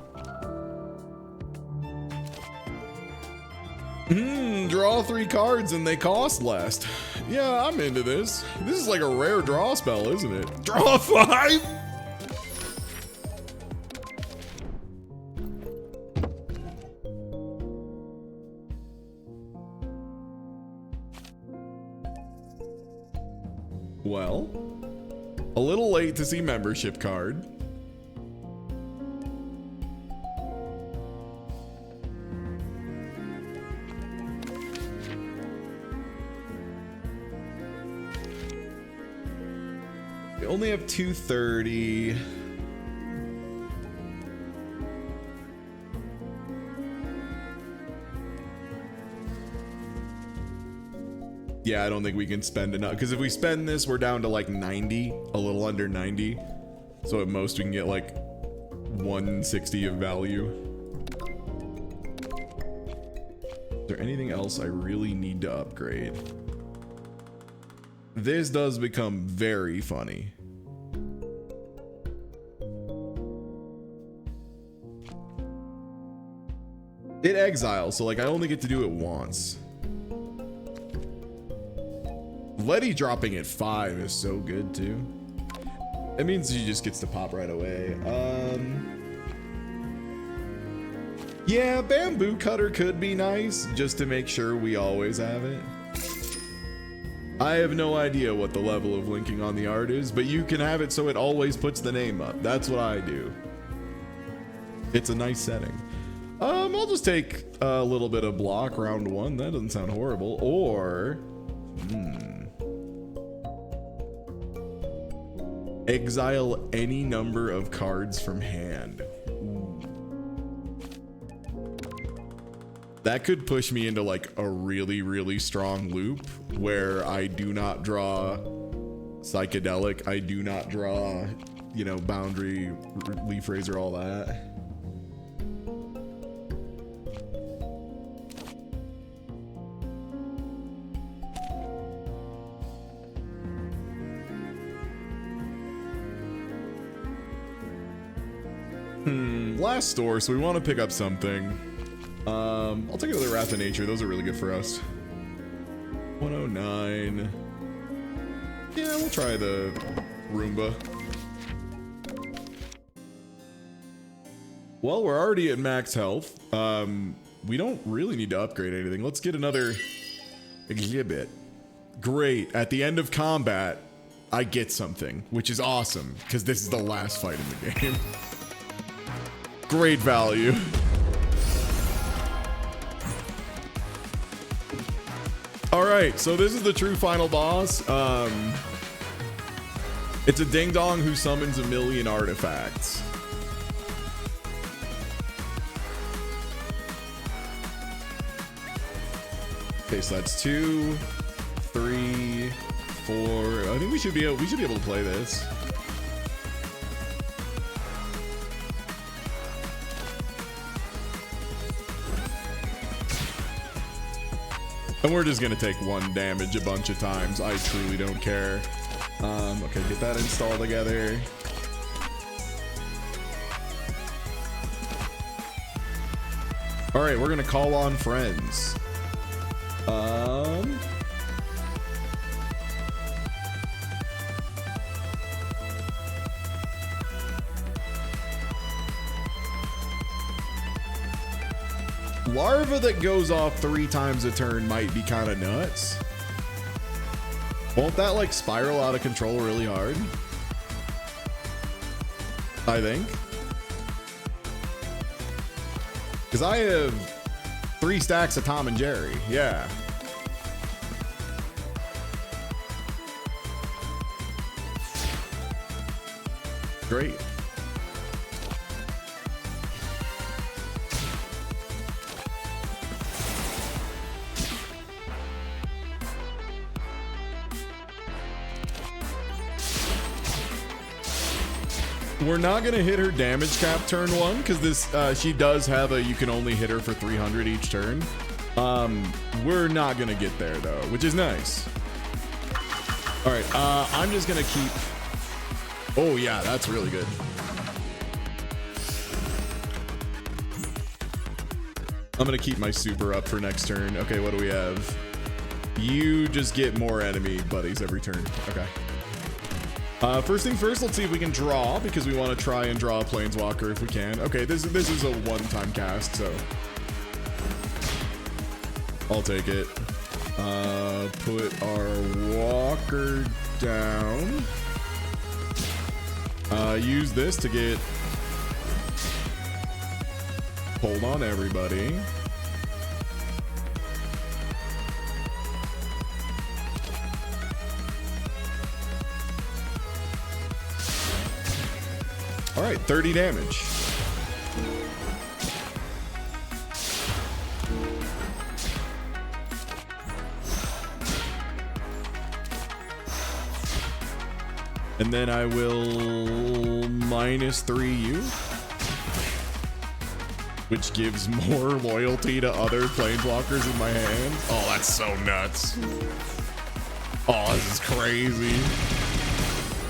Speaker 1: Draw 3 cards and they cost less. Yeah, I'm into this. This is like a rare draw spell, isn't it? Draw 5? Well, a little late to see membership card. We only have 230. Yeah, I don't think we can spend enough, because if we spend this, we're down to like 90, a little under 90. So at most we can get like 160 of value. Is there anything else I really need to upgrade? This does become very funny. It exiles, so like I only get to do it once. Letty dropping at 5 is so good too. It means she just gets to pop right away. Yeah, Bamboo Cutter could be nice just to make sure we always have it. I have no idea what the level of linking on the art is, but you can have it so it always puts the name up. That's what I do. It's a nice setting. I'll just take a little bit of block round 1. That doesn't sound horrible. Or exile any number of cards from hand. That could push me into like a really, really strong loop where I do not draw psychedelic. I do not draw, you know, boundary, leaf razor, all that. Last store, so we want to pick up something. I'll take another Wrath of Nature. Those are really good for us. 109. Yeah, we'll try the Roomba. Well, we're already at max health. We don't really need to upgrade anything. Let's get another exhibit. Great. At the end of combat, I get something, which is awesome, because this is the last fight in the game. Great value. All right, so this is the true final boss. It's a ding dong who summons a million artifacts. Okay, so that's 2, 3, 4. I think we should be able to play this. And we're just gonna take 1 damage a bunch of times. I truly don't care. Okay, get that installed together. All right, we're gonna call on friends. Larva that goes off 3 times a turn might be kind of nuts. Won't that like spiral out of control really hard? I think. Because I have 3 stacks of Tom and Jerry. Yeah. Great. We're not gonna hit her damage cap turn 1 because this she does have a you can only hit her for 300 each turn. We're not gonna get there though, which is nice. All right, I'm just gonna keep. Oh yeah, that's really good. I'm gonna keep my super up for next turn. Okay, what do we have? You just get more enemy buddies every turn. Okay. First thing first, let's see if we can draw because we want to try and draw a planeswalker if we can. Okay, this is a one-time cast, so I'll take it. Put our walker down. Use this to get hold on everybody. All right, 30 damage. And then I will -3 you, which gives more loyalty to other planeswalkers in my hand. Oh, that's so nuts. Oh, this is crazy.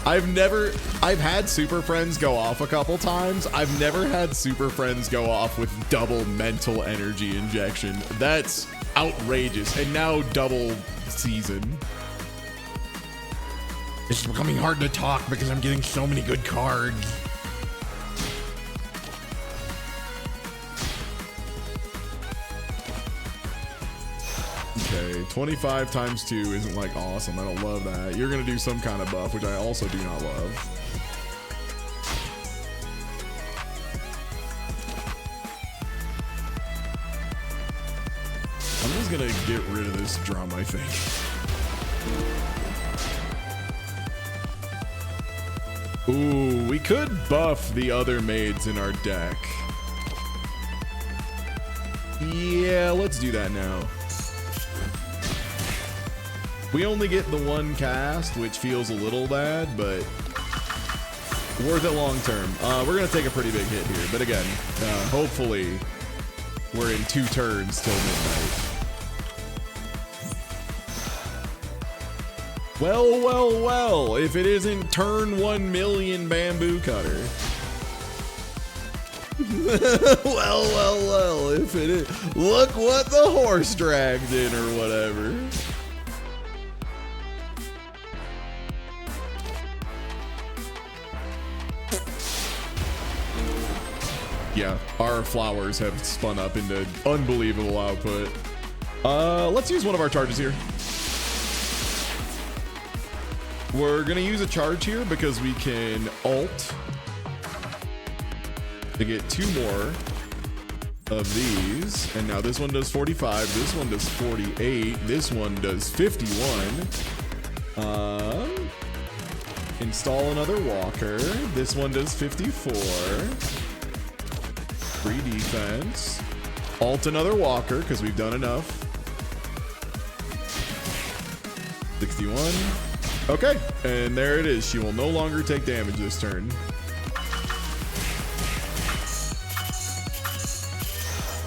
Speaker 1: I've had Super Friends go off a couple times. I've never had Super Friends go off with double mental energy injection. That's outrageous. And now double season. It's becoming hard to talk because I'm getting so many good cards. Okay, 25 times 2 isn't like awesome. I don't love that. You're gonna do some kind of buff, which I also do not love. I'm just gonna get rid of this drum, I think. Ooh, we could buff the other maids in our deck. Yeah, let's do that now. We only get the 1 cast, which feels a little bad, but worth it long term. We're going to take a pretty big hit here, but again, hopefully we're in 2 turns till midnight. Well, well, well, if it isn't turn 1 million Bamboo Cutter. Well, if it is. Look what the horse dragged in or whatever. Yeah, our flowers have spun up into unbelievable output. Let's use one of our charges here. We're gonna use a charge here because we can alt to get 2 more of these. And now this one does 45, this one does 48, this one does 51. Install another walker. This one does 54. Free defense. Alt another walker because we've done enough. 61. Okay, and there it is. She will no longer take damage this turn.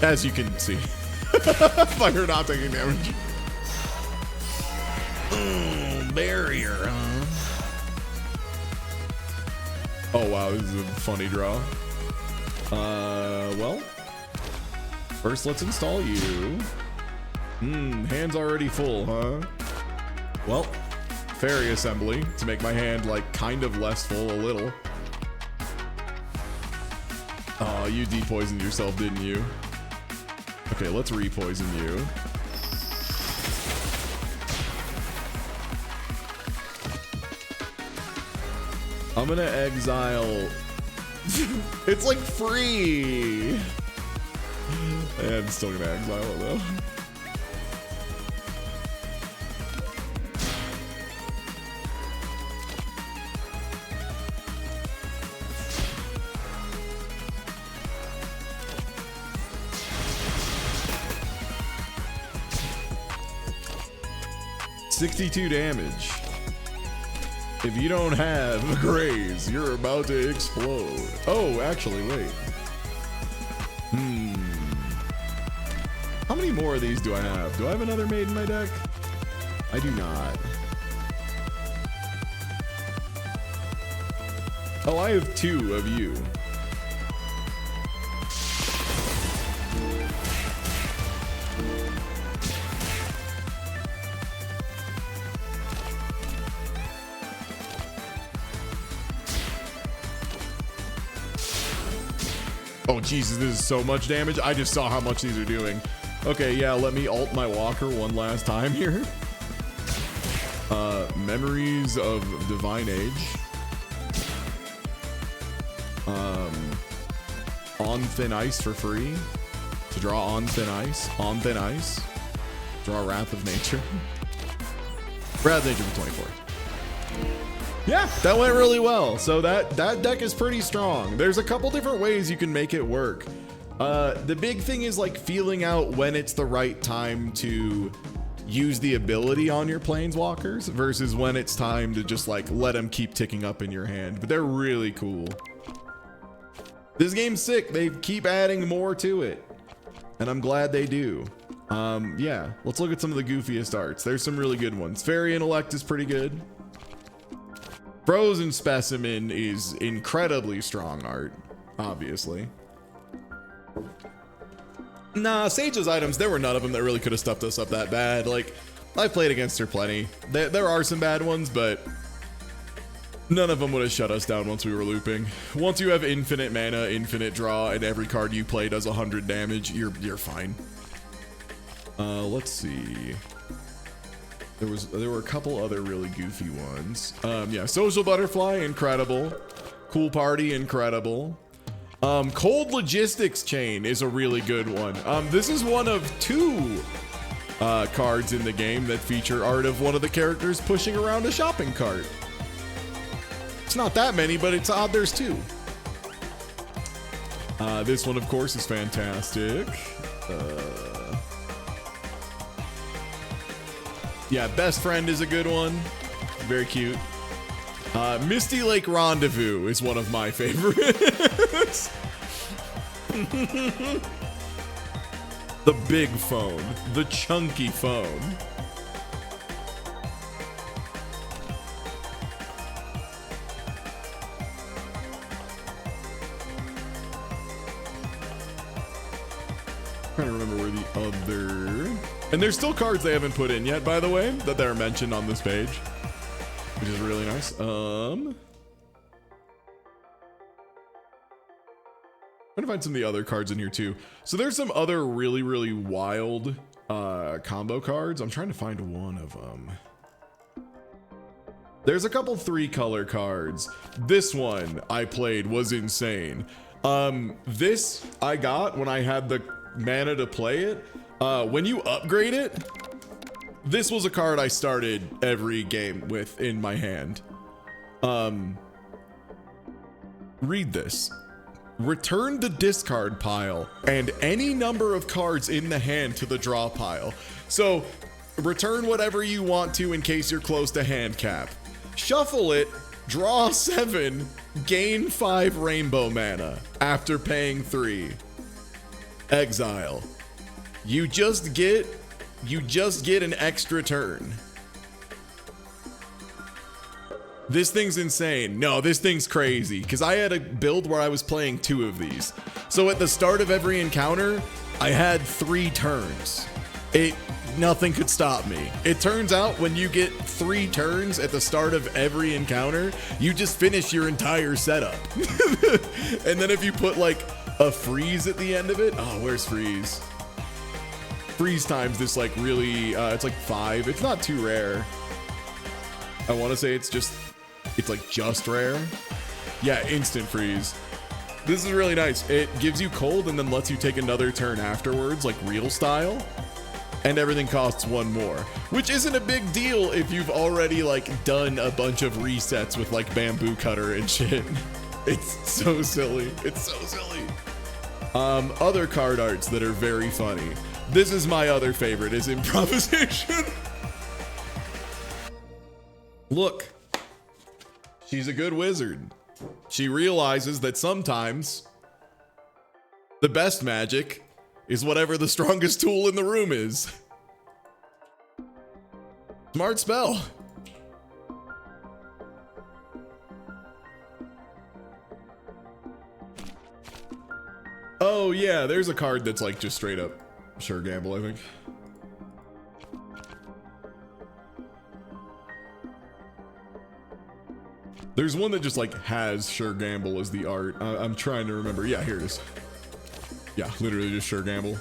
Speaker 1: As you can see, by her not taking damage. Barrier, huh? Oh wow, this is a funny draw. Well, first let's install you. Hand's already full, huh? Well, fairy assembly to make my hand like kind of less full a little. Oh, you depoisoned yourself, didn't you? Okay, let's repoison you. I'm gonna exile. It's like free. And I'm still gonna exile it though. $62 damage. If you don't have a graze, you're about to explode. Oh, actually, wait. How many more of these do I have? Do I have another maid in my deck? I do not. Oh, I have 2 of you. Oh, Jesus, this is so much damage. I just saw how much these are doing. Okay, yeah, let me alt my walker one last time here. Memories of Divine Age. On Thin Ice for free. To draw On Thin Ice. On Thin Ice. Draw Wrath of Nature. Wrath of Nature for 24. Yeah, that went really well. So that deck is pretty strong. There's a couple different ways you can make it work. The big thing is like feeling out when it's the right time to use the ability on your planeswalkers versus when it's time to just like let them keep ticking up in your hand. But they're really cool. This game's sick. They keep adding more to it, and I'm glad they do. Yeah, let's look at some of the goofiest arts. There's some really good ones. Fairy Intellect is pretty good. Frozen Specimen is incredibly strong art, obviously. Nah, Sage's items, there were none of them that really could have stuffed us up that bad. Like, I played against her plenty. There are some bad ones, but none of them would have shut us down once we were looping. Once you have infinite mana, infinite draw, and every card you play does 100 damage, you're fine. Let's see. There were a couple other really goofy ones. Yeah, Social Butterfly, incredible. Cool Party, incredible. Cold Logistics Chain is a really good one. This is one of 2 cards in the game that feature art of one of the characters pushing around a shopping cart. It's not that many, but it's odd there's 2. This one, of course, is fantastic. Yeah, Best Friend is a good one. Very cute. Misty Lake Rendezvous is one of my favorites. The big phone. The chunky phone. Trying to remember where the other... And there's still cards they haven't put in yet, by the way, that they're mentioned on this page, which is really nice. Trying to find some of the other cards in here too. So there's some other really, really wild combo cards. I'm trying to find one of them. There's a couple 3-color cards. This one I played was insane. This I got when I had the mana to play it. When you upgrade it, this was a card I started every game with in my hand. Read this. Return the discard pile and any number of cards in the hand to the draw pile. So return whatever you want to in case you're close to hand cap. Shuffle it, draw 7, gain 5 rainbow mana after paying 3. Exile. You just get an extra turn. This thing's insane. No, this thing's crazy because I had a build where I was playing 2 of these. So at the start of every encounter, I had 3 turns. Nothing could stop me. It turns out when you get 3 turns at the start of every encounter, you just finish your entire setup. And then if you put like a freeze at the end of it, oh, where's freeze? Freeze times this like really, it's like 5. It's not too rare. I want to say it's like just rare. Yeah, instant freeze. This is really nice. It gives you cold and then lets you take another turn afterwards, like real style. And everything costs 1 more, which isn't a big deal if you've already like done a bunch of resets with like bamboo cutter and shit. It's so silly. It's so silly. Other card arts that are very funny. This is my other favorite, is improvisation. Look, she's a good wizard. She realizes that sometimes the best magic is whatever the strongest tool in the room is. Smart spell. Oh yeah, there's a card that's like just straight up sure gamble, I think. There's one that just like has sure gamble as the art. I'm trying to remember. Yeah, here it is. Yeah, literally just sure gamble.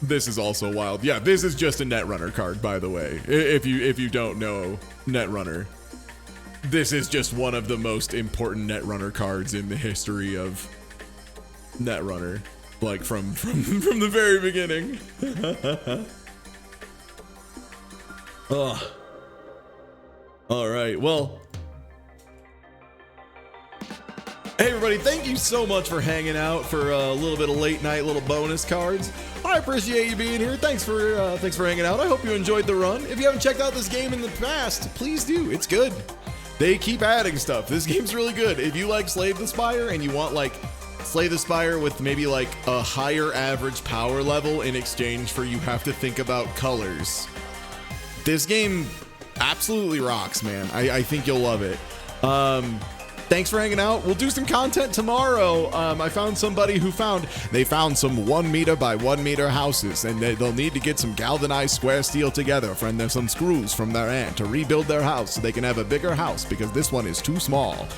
Speaker 1: This is also wild. Yeah, this is just a Netrunner card, by the way. If you don't know Netrunner, this is just one of the most important Netrunner cards in the history of Netrunner, like from the very beginning. Ugh. All right, well. Hey everybody, thank you so much for hanging out for a little bit of late night, little bonus cards. I appreciate you being here. Thanks for hanging out. I hope you enjoyed the run. If you haven't checked out this game in the past, please do. It's good. They keep adding stuff. This game's really good. If you like Slay the Spire and you want like Slay the Spire with maybe like a higher average power level in exchange for you have to think about colors, this game absolutely rocks, man. I think you'll love it. Thanks for hanging out. We'll do some content tomorrow. I found somebody who found some 1 meter by 1 meter houses, and they'll need to get some galvanized square steel together, and there's some screws from their aunt to rebuild their house so they can have a bigger house because this one is too small.